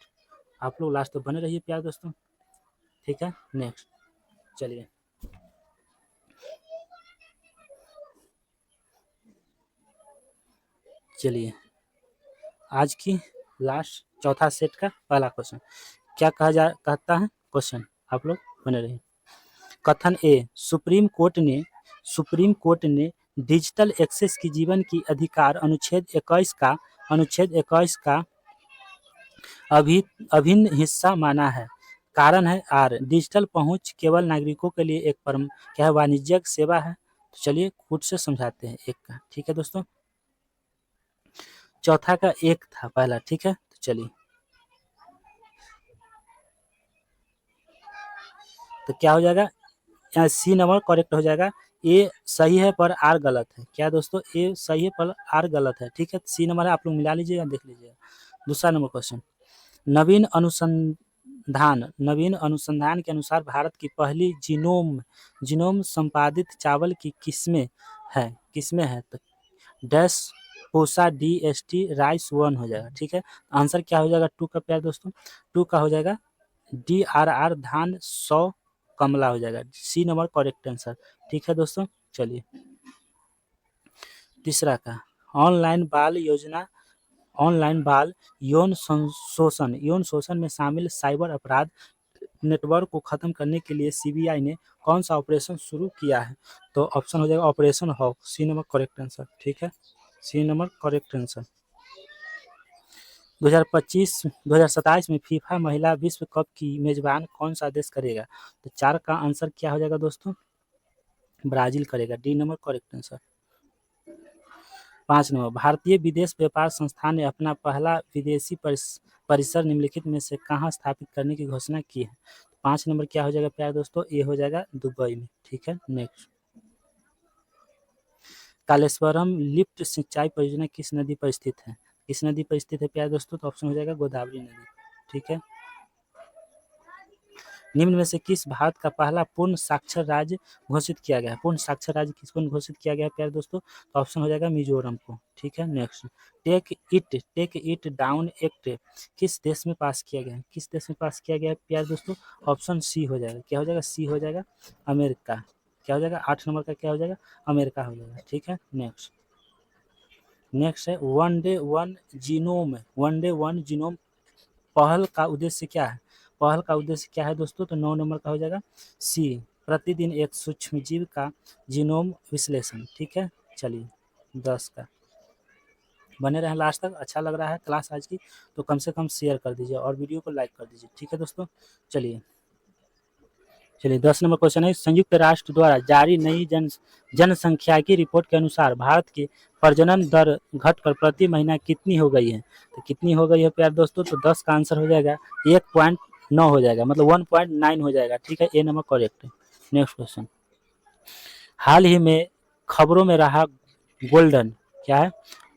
आप लोग लास्ट तक बने रहिए प्यारे दोस्तों। ठीक है, नेक्स्ट चलिए। चलिए आज की लास्ट चौथा सेट का पहला क्वेश्चन क्या कहता है क्वेश्चन, आप लोग बने रहिए। कथन ए, सुप्रीम कोर्ट ने डिजिटल एक्सेस की जीवन की अधिकार अनुच्छेद 21 का अभिन्न हिस्सा माना है। कारण है आर, डिजिटल पहुंच केवल नागरिकों के लिए एक क्या है, वाणिज्यिक सेवा है। तो चलिए खुद से समझाते हैं एक का। ठीक है दोस्तों, चौथा का एक था पहला। ठीक है, तो चलिए, तो क्या हो जाएगा, सी नंबर करेक्ट हो जाएगा। ए सही है पर आर गलत है। क्या दोस्तों, ए सही है पर आर गलत है। ठीक है, सी नंबर है, आप लोग मिला लीजिएगा, देख लीजिएगा। दूसरा नंबर क्वेश्चन, नवीन अनुसंधान के अनुसार भारत की पहली जीनोम संपादित चावल की किस्में है तो डैश पूसा DST राइस 1 हो जाएगा। ठीक है, आंसर क्या हो जाएगा 2 का प्यार दोस्तों, 2 का हो जाएगा DRR धान 100 कमला हो जाएगा, सी नंबर करेक्ट आंसर। ठीक है दोस्तों, चलिए तीसरा का, ऑनलाइन बाल यौन शोषण में शामिल साइबर अपराध नेटवर्क को खत्म करने के लिए CBI ने कौन सा ऑपरेशन शुरू किया है? तो ऑप्शन हो जाएगा operation hawk, C number correct answer. ठीक है, सी नंबर करेक्ट आंसर। 2027 में फीफा महिला विश्व कप की मेजबान कौन सा देश करेगा? तो 4 का आंसर क्या हो जाएगा दोस्तों, ब्राजील करेगा, D number correct answer. 5 number, भारतीय विदेश व्यापार संस्थान ने अपना पहला विदेशी परिसर निम्नलिखित में से कहाँ स्थापित करने की घोषणा की है? 5 नंबर क्या हो जाएगा प्यारे दोस्तों, ये हो जाएगा दुबई में। ठीक है, नेक्स्ट, कालेश्वरम लिफ्ट सिंचाई परियोजना किस नदी पर स्थित है? किस नदी पर स्थित है प्यारे दोस्तों? तो ऑप्शन हो जाएगा गोदावरी नदी। ठीक है, निम्न में से किस भारत का पहला पूर्ण साक्षर राज्य घोषित किया गया है? पूर्ण साक्षर राज्य किसको घोषित किया गया है प्यारे दोस्तों? तो ऑप्शन हो जाएगा मिजोरम को। ठीक है, next, take it down act किस देश में पास किया गया है? किस देश में पास किया गया है प्यारे दोस्तों? ऑप्शन सी हो जाएगा, क्या हो जाएगा, सी हो जाएगा अमेरिका। क्या हो जाएगा, 8 नंबर का क्या हो जाएगा, अमेरिका हो जाएगा। ठीक है, नेक्स्ट है वन डे वन जीनोम पहल का उद्देश्य क्या है? पहल का उद्देश्य क्या है दोस्तों? तो 9 नंबर का हो जाएगा सी, प्रतिदिन एक सूक्ष्म जीव का जीनोम विश्लेषण। ठीक है, चलिए 10 का, बने रहें लास्ट तक। अच्छा लग रहा है क्लास आज की तो कम से कम शेयर कर दीजिए और वीडियो को लाइक कर दीजिए। ठीक है दोस्तों, चलिए 10 नंबर क्वेश्चन है, संयुक्त राष्ट्र द्वारा जारी नई जनसंख्याकी रिपोर्ट के अनुसार भारत की प्रजनन दर घटकर प्रति महीना कितनी हो गई है? तो कितनी हो गई है प्यारे दोस्तों? तो 10 का आंसर हो जाएगा 1.9 हो जाएगा, मतलब 1.9 हो जाएगा। ठीक है, ए नंबर करेक्ट है। नेक्स्ट क्वेश्चन, हाल ही में खबरों में रहा गोल्डन क्या है,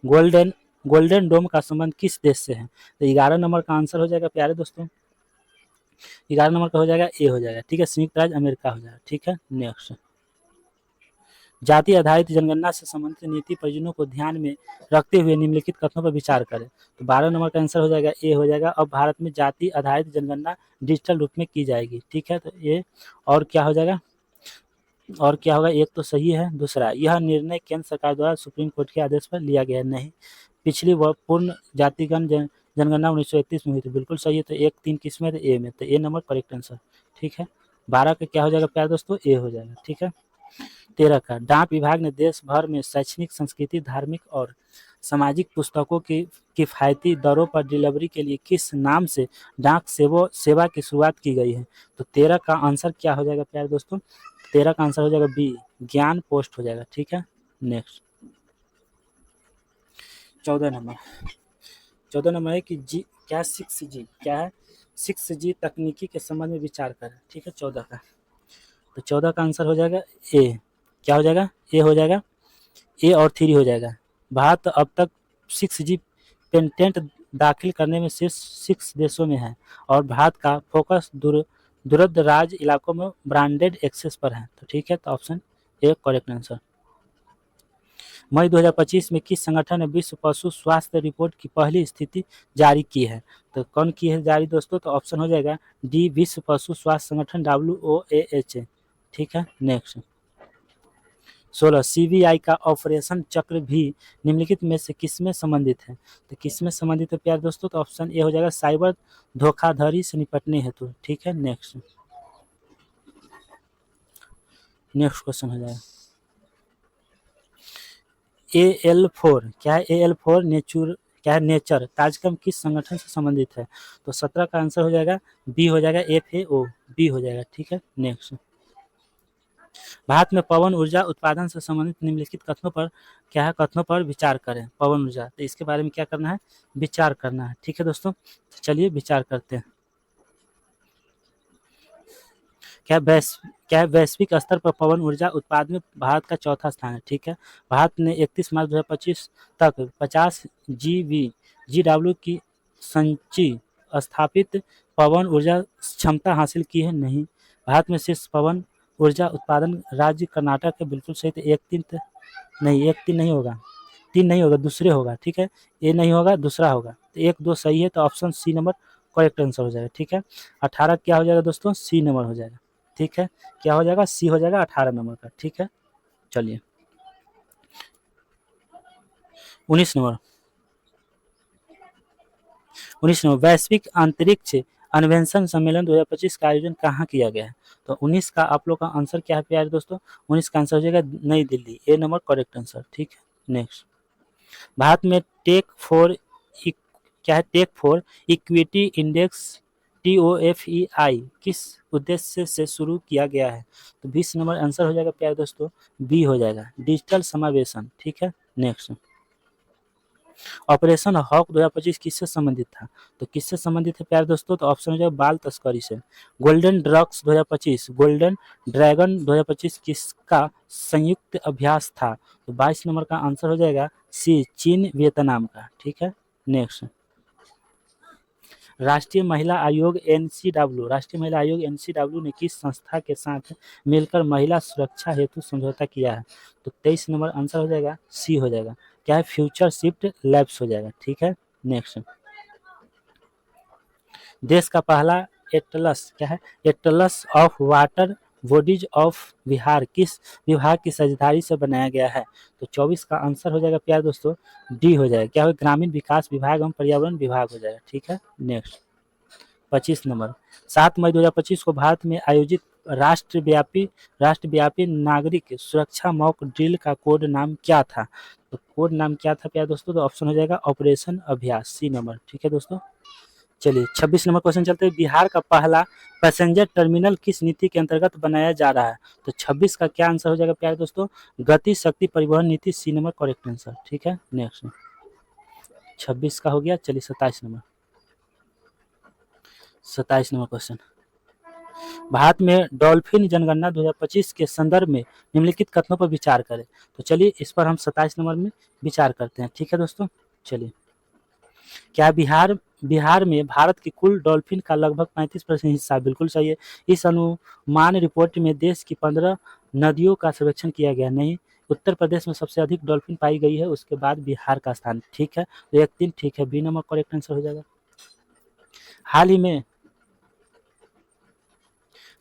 गोल्डन गोल्डन डोम का संबंध किस देश से है? तो 11 नंबर का आंसर हो जाएगा प्यारे दोस्तों, 11 नंबर का हो जाएगा ए हो जाएगा। ठीक है, संयुक्त राज्य अमेरिका हो जाएगा। ठीक है, नेक्स्ट, जाति आधारित जनगणना से संबंधित नीति परियोजनाओं को ध्यान में रखते हुए निम्नलिखित कथनों पर विचार करें। तो 12 नंबर का आंसर हो जाएगा ए हो जाएगा, अब भारत में जाति आधारित जनगणना डिजिटल रूप में की जाएगी। ठीक है, तो ये और क्या हो जाएगा, और क्या होगा, एक तो सही है, दूसरा यह निर्णय केंद्र सरकार द्वारा सुप्रीम कोर्ट के आदेश पर लिया गया नहीं, पिछली वह पूर्ण जातिगण जनगणना 1931 में हुई थी, बिल्कुल सही है। तो 1 3 किस में, तो ए में, तो ए नंबर करेक्ट आंसर। ठीक है, 12 का क्या हो जाएगा प्यारे दोस्तों, ए हो जाएगा। ठीक है, 13 का, डाक विभाग ने देश भर में शैक्षणिक, संस्कृति, धार्मिक और सामाजिक पुस्तकों की किफायती दरों पर डिलीवरी के लिए किस नाम से डाक सेवा की शुरुआत की गई है? तो 13 का आंसर क्या हो जाएगा प्यारे दोस्तों, 13 का आंसर हो जाएगा बी, ज्ञान पोस्ट हो जाएगा। ठीक है, नेक्स्ट 14 नंबर, 14 नंबर है कि जी क्या 6G क्या है, 6G तकनीकी के संबंध में विचार करें। ठीक है 14 का, तो 14 का आंसर हो जाएगा ए। क्या हो जाएगा? ए हो जाएगा, ए और 3 हो जाएगा। भारत अब तक 6G पेटेंट दाखिल करने में शीर्ष 6 देशों में है और भारत का फोकस दूरदराज इलाकों में ब्रॉडबैंड एक्सेस पर है। तो ठीक है, तो ऑप्शन ए करेक्ट आंसर। मई 2025 में किस संगठन ने विश्व पशु स्वास्थ्य रिपोर्ट की पहली स्थिति जारी की है? तो कौन की है जारी दोस्तों? तो ऑप्शन हो जाएगा डी, विश्व पशु स्वास्थ्य संगठन WOAH। ठीक है, नेक्स्ट 16 सीबीआई का ऑपरेशन चक्र भी निम्नलिखित में से किसमें संबंधित है? तो किसमें संबंधित है प्यारे दोस्तों? तो ऑप्शन ए हो जाएगा साइबर धोखाधड़ी से निपटने हेतु। ठीक है, नेक्स्ट क्वेश्चन हो जाएगा AL4। क्या है AL4? क्या है? नेचर कार्यक्रम किस संगठन से संबंधित है? तो 17 का आंसर हो जाएगा बी हो जाएगा FAO, बी हो जाएगा। ठीक है, नेक्स्ट भारत में पवन ऊर्जा उत्पादन से संबंधित निम्नलिखित कथनों पर क्या है? कथनों पर विचार करें। पवन ऊर्जा, तो इसके बारे में क्या करना है? विचार करना है। ठीक है दोस्तों, तो चलिए विचार करते हैं। क्या है वैश्विक स्तर पर पवन ऊर्जा उत्पादन में भारत का चौथा स्थान है। ठीक है, भारत ने 31 मार्च 2025 तक 50 GW की संची स्थापित पवन ऊर्जा क्षमता हासिल की है। नहीं, भारत में शीर्ष पवन ऊर्जा उत्पादन राज्य कर्नाटक है। बिल्कुल सही। तो एक तीन नहीं, एक तीन नहीं होगा, तीन नहीं होगा, दूसरे होगा। ठीक है, ए नहीं होगा, दूसरा होगा। तो एक दो सही है, तो option C number correct answer हो जाएगा। ठीक है, 18 क्या हो जाएगा दोस्तों? सी नंबर हो जाएगा। ठीक है, क्या हो जाएगा? सी हो जाएगा 18 नंबर का। ठीक है, चलिए 19 नंबर। 19 नंबर वैश्विक अंतरिक्ष अन्वेषण सम्मेलन 2025 का आयोजन कहाँ किया गया है? तो 19 का आप लोग का आंसर क्या है प्यारे दोस्तों? 19 का आंसर हो जाएगा Nai Delhi, A number correct answer. ठीक है, नेक्स्ट भारत में क्या है? Tech for equity index TOFEI किस उद्देश्य से शुरू किया गया है? तो 20 नंबर आंसर हो जाएगा प्यारे दोस्तों, बी हो जाएगा, डिजिटल समावेशन। ठीक है, नेक्स्ट ऑपरेशन हॉक 2025 किससे संबंधित था? तो किससे संबंधित है प्यारे दोस्तों? तो ऑप्शन हो जाएगा बाल तस्करी से। गोल्डन ड्रग्स 2025, गोल्डन ड्रैगन 2025 किसका संयुक्त अभ्यास था? तो 22 नंबर का आंसर हो जाएगा सी, चीन वियतनाम का। ठीक है, नेक्स्ट राष्ट्रीय महिला आयोग NCW ने किस संस्था के साथ मिलकर महिला सुरक्षा हेतु समझौता किया है? तो 23 नंबर आंसर हो जाएगा सी हो जाएगा, क्या है? फ्यूचर शिफ्ट लैब्स हो जाएगा। ठीक है, नेक्स्ट देश का पहला एटलस क्या है? Atlas of water bodies of Bihar किस विभाग की साझेदारी से बनाया गया है? तो 24 का आंसर हो जाएगा प्यारे दोस्तों डी हो जाएगा, क्या हो? ग्रामीण विकास विभाग एवं पर्यावरण विभाग हो जाएगा। ठीक है, नेक्स्ट 25 नंबर 7 मई 2025 को भारत में आयोजित राष्ट्रव्यापी नागरिक सुरक्षा मॉक ड्रिल का कोड नाम क्या था? तो कोड नाम क्या था प्यारे दोस्तों? तो ऑप्शन हो जाएगा ऑपरेशन अभ्यास, सी नंबर। ठीक है दोस्तों, चलिए 26 नंबर क्वेश्चन चलते हैं। बिहार का पहला पैसेंजर टर्मिनल किस नीति के अंतर्गत बनाया जा रहा है? तो 26 का क्या आंसर हो जाएगा प्यारे दोस्तों? गति शक्ति परिवहन नीति, सी नंबर करेक्ट आंसर। ठीक है, नेक्स्ट 26 का हो गया। चलिए 27 नंबर क्वेश्चन भारत में डॉल्फिन जनगणना 2025 के संदर्भ में निम्नलिखित कथनों पर विचार करें। तो चलिए इस पर हम 27 नंबर में विचार करते हैं। ठीक है दोस्तों, चलिए क्या बिहार में भारत की कुल डॉल्फिन का लगभग 35% हिस्सा? बिल्कुल सही है। इस अनुमान रिपोर्ट में देश की 15 नदियों का सर्वेक्षण किया गया। नहीं, उत्तर प्रदेश में सबसे अधिक डॉल्फिन पाई गई है, उसके बाद बिहार का स्थान। ठीक है, तो 1-3 ठीक है, बी नंबर करेक्ट आंसर हो जाएगा।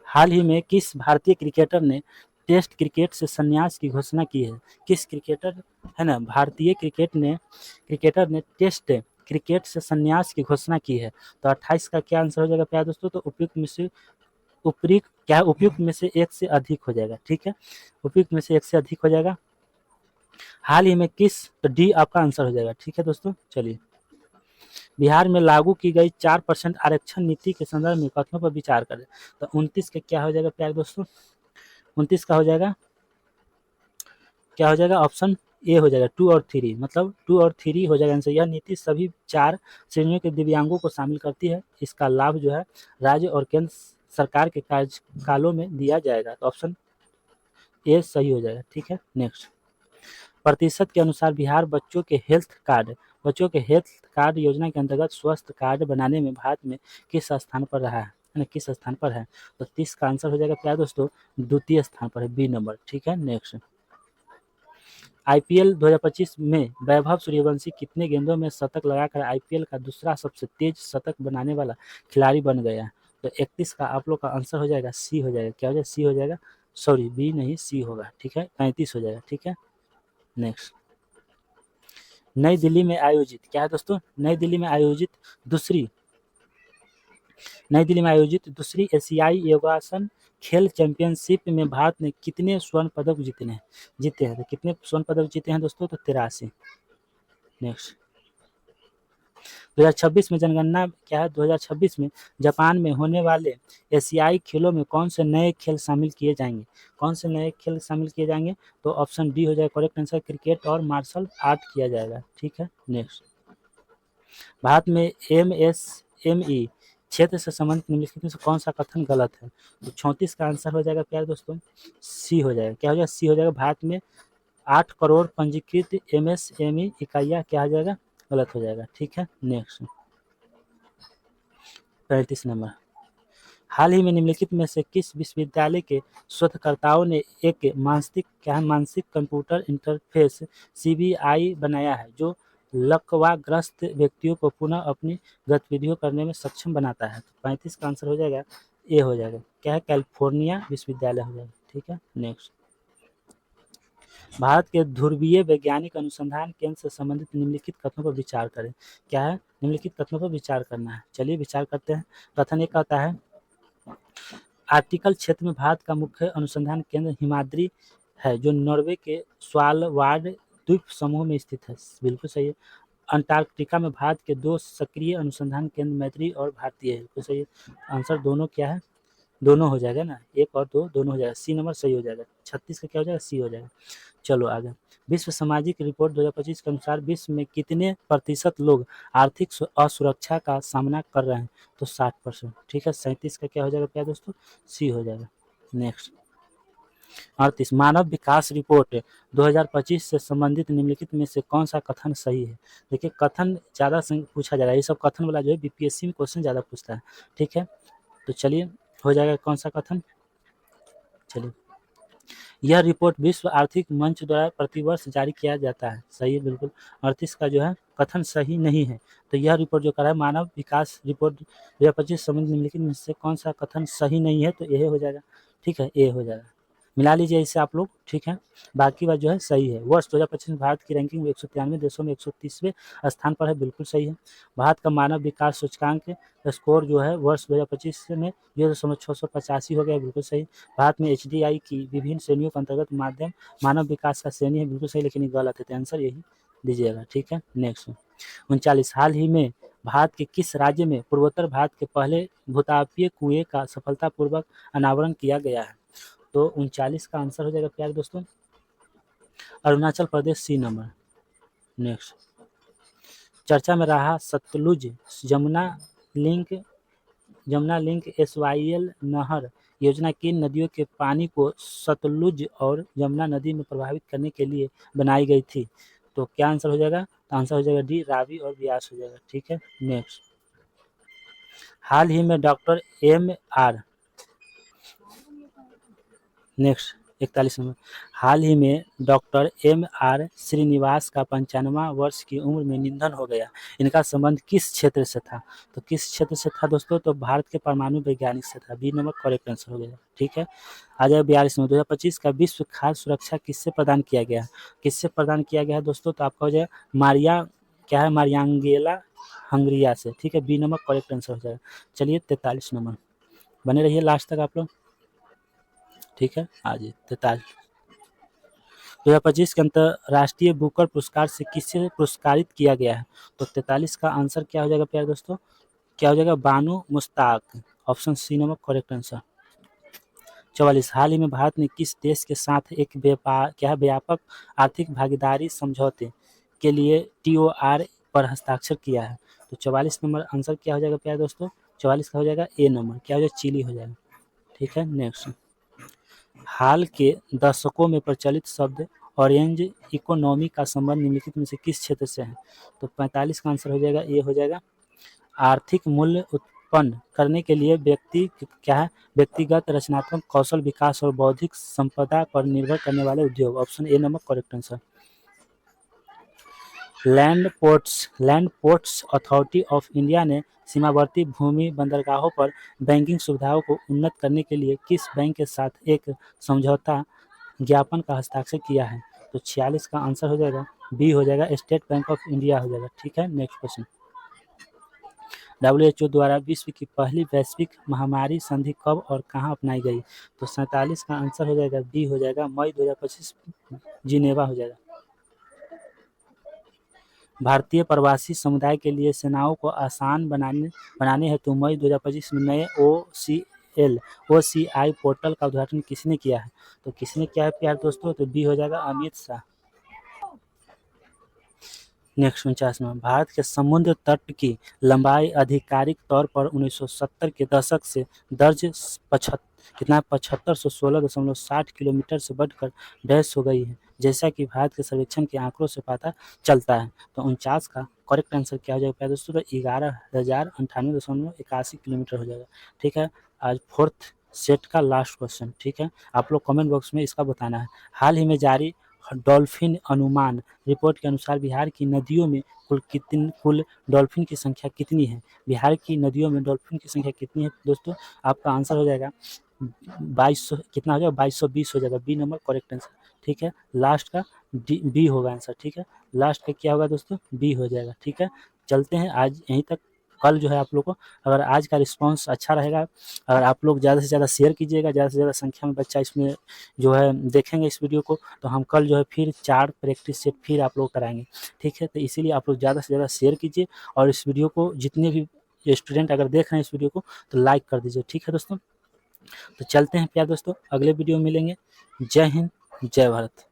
हाल ही में किस भारतीय क्रिकेटर ने टेस्ट क्रिकेट से संन्यास की घोषणा की है? किस क्रिकेटर है ना, भारतीय क्रिकेटर ने टेस्ट क्रिकेट से संन्यास की घोषणा की है? तो 28 का क्या आंसर हो जाएगा प्यारे दोस्तों? तो उपयुक्त में से एक से अधिक हो जाएगा। ठीक है, उपयुक्त में से एक से अधिक हो जाएगा। हाल ही में किस, तो डी आपका आंसर हो जाएगा। ठीक है दोस्तों, चलिए बिहार में लागू की गई 4% आरक्षण नीति के संदर्भ में कथनों पर विचार करें। तो 29 का क्या हो जाएगा प्यारे दोस्तों? 29 का हो जाएगा, क्या हो जाएगा? ऑप्शन ए हो जाएगा 2 और 3, मतलब 2 और 3 हो जाएगा आंसर। यह नीति सभी 4 श्रेणियों के दिव्यांगों को शामिल करती है। इसका लाभ जो है राज्य और केंद्र सरकार के कार्यकालों में दिया जाएगा। तो ऑप्शन ए सही हो जाएगा। ठीक है, नेक्स्ट। प्रतिशत के अनुसार बिहार बच्चों के हेल्थ कार्ड योजना के अंतर्गत स्वास्थ्य कार्ड बनाने में भारत में किस स्थान पर रहा है, किस स्थान पर है? तो 30 का आंसर हो जाएगा प्यारे दोस्तों, द्वितीय स्थान पर है, बी नंबर। ठीक है, नेक्स्ट। आईपीएल 2025 में वैभव सूर्यवंशी कितने गेंदों में शतक लगाकर आईपीएल का दूसरा सबसे तेज शतक बनाने वाला खिलाड़ी बन गया? तो 31 का आप लोग का आंसर हो जाएगा, सी हो जाएगा। क्या हो जाएगा? सी हो जाएगा, सॉरी बी नहीं सी होगा। ठीक है, 35 हो जाएगा। ठीक है, नेक्स्ट। नई दिल्ली में आयोजित क्या है दोस्तों? दूसरी नई दिल्ली में आयोजित दूसरी एशियाई योगासन खेल चैंपियनशिप में भारत ने कितने स्वर्ण पदक जीते हैं? तो कितने स्वर्ण पदक जीते हैं दोस्तों? तो 83। नेक्स्ट। 2026 में जनगणना क्या है? 2026 में जापान में होने वाले एशियाई खेलों में कौन से नए खेल शामिल किए जाएंगे? कौन से नए खेल शामिल किए जाएंगे? तो ऑप्शन डी हो जाएगा करेक्ट आंसर, क्रिकेट और मार्शल आर्ट किया जाएगा। ठीक है, नेक्स्ट। भारत में एमएसएमई क्षेत्र से संबंधित निम्नलिखित में से कौन सा कथन गलत है? तो 34 का आंसर हो जाएगा प्यारे दोस्तों, सी हो जाएगा। क्या हो जाएगा? सी हो जाएगा। भारत में 8 करोड़ पंजीकृत एमएसएमई इकाइयाँ क्या हो जाएगा? गलत हो जाएगा। ठीक है, नेक्स्ट। 35 नंबर। हाल ही में निम्नलिखित में से किस विश्वविद्यालय के शोधकर्ताओं ने एक मानसिक कंप्यूटर इंटरफेस सीबीआई बनाया है जो लकवाग्रस्त व्यक्तियों को पुनः अपनी गतिविधियों करने में सक्षम बनाता है? तो 35 का आंसर हो जाएगा, ए हो जाएगा। क्या है? कैलिफोर्निया विश्वविद्यालय हो जाएगा। ठीक है, नेक्स्ट। भारत के ध्रुवीय वैज्ञानिक अनुसंधान केंद्र से संबंधित निम्नलिखित कथनों पर विचार करें। क्या है? निम्नलिखित कथनों पर विचार करना है। चलिए विचार करते हैं। कथन एक कहता है आर्कटिकल क्षेत्र में भारत का मुख्य अनुसंधान केंद्र हिमाद्री है जो नॉर्वे के स्वालबार्ड द्वीप समूह में स्थित है। बिल्कुल सही है। अंटार्कटिका में भारत के 2 सक्रिय अनुसंधान केंद्र मैत्री और भारतीय है। बिल्कुल सही है। आंसर दोनों क्या है? दोनों हो जाएगा ना, 1 और 2 दोनों हो जाएगा। सी नंबर सही हो जाएगा। 36 का क्या हो जाएगा? सी हो जाएगा। चलो आगे। विश्व सामाजिक रिपोर्ट 2025 के अनुसार विश्व में कितने प्रतिशत लोग आर्थिक असुरक्षा का सामना कर रहे हैं? तो 60%। ठीक है, 37 का क्या हो जाएगा प्यारे दोस्तों? सी हो जाएगा। नेक्स्ट। 38 मानव विकास रिपोर्ट 2025 से संबंधित निम्नलिखित में से कौन सा कथन सही है? देखिए कथन ज़्यादा पूछा जा रहा है, ये सब कथन वाला जो है बीपीएससी में क्वेश्चन ज़्यादा पूछता है। ठीक है, तो चलिए हो जाएगा कौन सा कथन। चलिए, यह रिपोर्ट विश्व आर्थिक मंच द्वारा प्रतिवर्ष जारी किया जाता है। सही है बिल्कुल। 38 का जो है कथन सही नहीं है। तो यह रिपोर्ट जो कर रहा है मानव विकास रिपोर्ट 2025 संबंधित निम्नलिखित में से कौन सा कथन सही नहीं है? तो ये हो जाएगा। ठीक है, ए हो जाएगा। मिला लीजिए इसे आप लोग। ठीक है, बाकी बात जो है सही है। वर्ष 2025 में भारत की रैंकिंग 193 देशों में 130वें स्थान पर है। बिल्कुल सही है। भारत का मानव विकास सूचकांक स्कोर जो है वर्ष 2025 में 0.685 हो गया। बिल्कुल सही। भारत में एचडीआई की विभिन्न श्रेणियों के अंतर्गत मानव विकास का श्रेणी है। बिल्कुल सही, लेकिन गलत है, तो आंसर यही दीजिएगा। ठीक है, नेक्स्ट। 39 हाल ही में भारत के किस राज्य में पूर्वोत्तर भारत के पहले भूतापीय कुएं का सफलतापूर्वक अनावरण किया गया है? तो 39 का आंसर हो जाएगा प्यारे दोस्तों, अरुणाचल प्रदेश, सी नंबर। नेक्स्ट। चर्चा में रहा सतलुज जमुना लिंक एसवाईएल नहर योजना किन नदियों के पानी को सतलुज और यमुना नदी में प्रभावित करने के लिए बनाई गई थी? तो क्या आंसर हो जाएगा? तो आंसर हो जाएगा डी, रावी और ब्यास हो जाएगा। ठीक है, नेक्स्ट। हाल ही में doctor M R next 41 number. हाल ही में डॉक्टर एम आर श्रीनिवास का 95वां वर्ष की उम्र में निधन हो गया। इनका संबंध किस क्षेत्र से था? तो किस क्षेत्र से था दोस्तों? तो भारत के परमाणु वैज्ञानिक से था। बी नंबर करेक्ट आंसर हो गया। ठीक है, आ जाए 42 नंबर। 2025 का विश्व खाद्य सुरक्षा किससे प्रदान किया गया? किससे प्रदान किया गया है दोस्तों? तो आपका हो जाए मारियांगेला हंगरिया से। ठीक है, बी नंबर करेक्ट आंसर हो जाएगा। चलिए 43 नंबर, बने रहिए लास्ट तक आप लोग। ठीक है, आज 43 2025 के अंतर्राष्ट्रीय बुकर पुरस्कार से किसे पुरस्कारित किया गया है? तो 43 का आंसर क्या हो जाएगा प्यारे दोस्तों? क्या हो जाएगा? Banu Mushtaq. Option C number correct answer. 44 हाल ही में भारत ने किस देश के साथ एक व्यापक आर्थिक भागीदारी समझौते के लिए TOR पर हस्ताक्षर किया है? तो 44 नंबर आंसर क्या हो जाएगा प्यारे दोस्तों? 44 का हो जाएगा ए नंबर, क्या हो जाएगा? चिली हो जाएगा। ठीक है, नेक्स्ट। हाल के दशकों में प्रचलित शब्द ऑरेंज इकोनॉमी का संबंध निम्नलिखित में से किस क्षेत्र से है? तो 45 का आंसर हो जाएगा ए हो जाएगा। आर्थिक मूल्य उत्पन्न करने के लिए व्यक्तिगत रचनात्मक कौशल विकास और बौद्धिक संपदा पर निर्भर करने वाले उद्योग। Option A number correct answer. Land ports authority of India ने सीमावर्ती भूमि बंदरगाहों पर बैंकिंग सुविधाओं को उन्नत करने के लिए किस बैंक के साथ एक समझौता ज्ञापन का हस्ताक्षर किया है? तो 46 का आंसर हो जाएगा बी हो जाएगा, स्टेट बैंक ऑफ इंडिया हो जाएगा। ठीक है, नेक्स्ट क्वेश्चन। WHO द्वारा विश्व की पहली वैश्विक महामारी संधि कब और कहां अपनाई गई? तो 47 का आंसर हो जाएगा बी हो जाएगा, मई 2025 जिनेवा हो जाएगा। भारतीय प्रवासी समुदाय के लिए सेवाओं को आसान बनाने हेतु मई 2025 में नए OCI पोर्टल का उद्घाटन किसने किया है? तो किसने किया है प्यारे दोस्तों? तो बी हो जाएगा, अमित शाह। नेक्स्ट 49 में भारत के समुद्र तट की लंबाई आधिकारिक तौर पर 1970 के दशक से दर्ज 7516.60 किलोमीटर से बढ़कर डैश हो गई है, जैसा कि भारत के सर्वेक्षण के आंकड़ों से पता चलता है। तो 49 का करेक्ट आंसर क्या हो जाएगा दोस्तों? तो 11,098.81 किलोमीटर हो जाएगा। ठीक है, आज फोर्थ सेट का लास्ट क्वेश्चन। ठीक है, आप लोग कमेंट बॉक्स में इसका बताना है। हाल ही में जारी डॉल्फिन अनुमान रिपोर्ट के अनुसार बिहार की नदियों में कुल डॉल्फिन की संख्या कितनी है? बिहार की नदियों में डॉल्फिन की संख्या कितनी है दोस्तों? आपका आंसर हो जाएगा 2200, कितना हो जाएगा? 2220 हो जाएगा। B number correct answer. ठीक है, लास्ट का बी होगा आंसर। ठीक है, लास्ट का क्या होगा दोस्तों? बी हो जाएगा। ठीक है, चलते हैं आज यहीं तक। कल जो है आप लोग को अगर आज का रिस्पांस अच्छा रहेगा, अगर आप लोग ज़्यादा से ज़्यादा शेयर कीजिएगा, ज़्यादा से ज़्यादा संख्या में बच्चा इसमें जो है देखेंगे इस वीडियो को, तो हम कल जो है फिर 4 प्रैक्टिस सेट फिर आप लोग कराएंगे। ठीक है, तो इसीलिए आप लोग ज़्यादा से ज़्यादा शेयर कीजिए और इस वीडियो को जितने भी स्टूडेंट अगर देख रहे हैं इस वीडियो को तो लाइक कर दीजिए। ठीक है दोस्तों, तो चलते हैं प्यारे दोस्तों, अगले वीडियो में मिलेंगे। जय हिंद, जय भारत।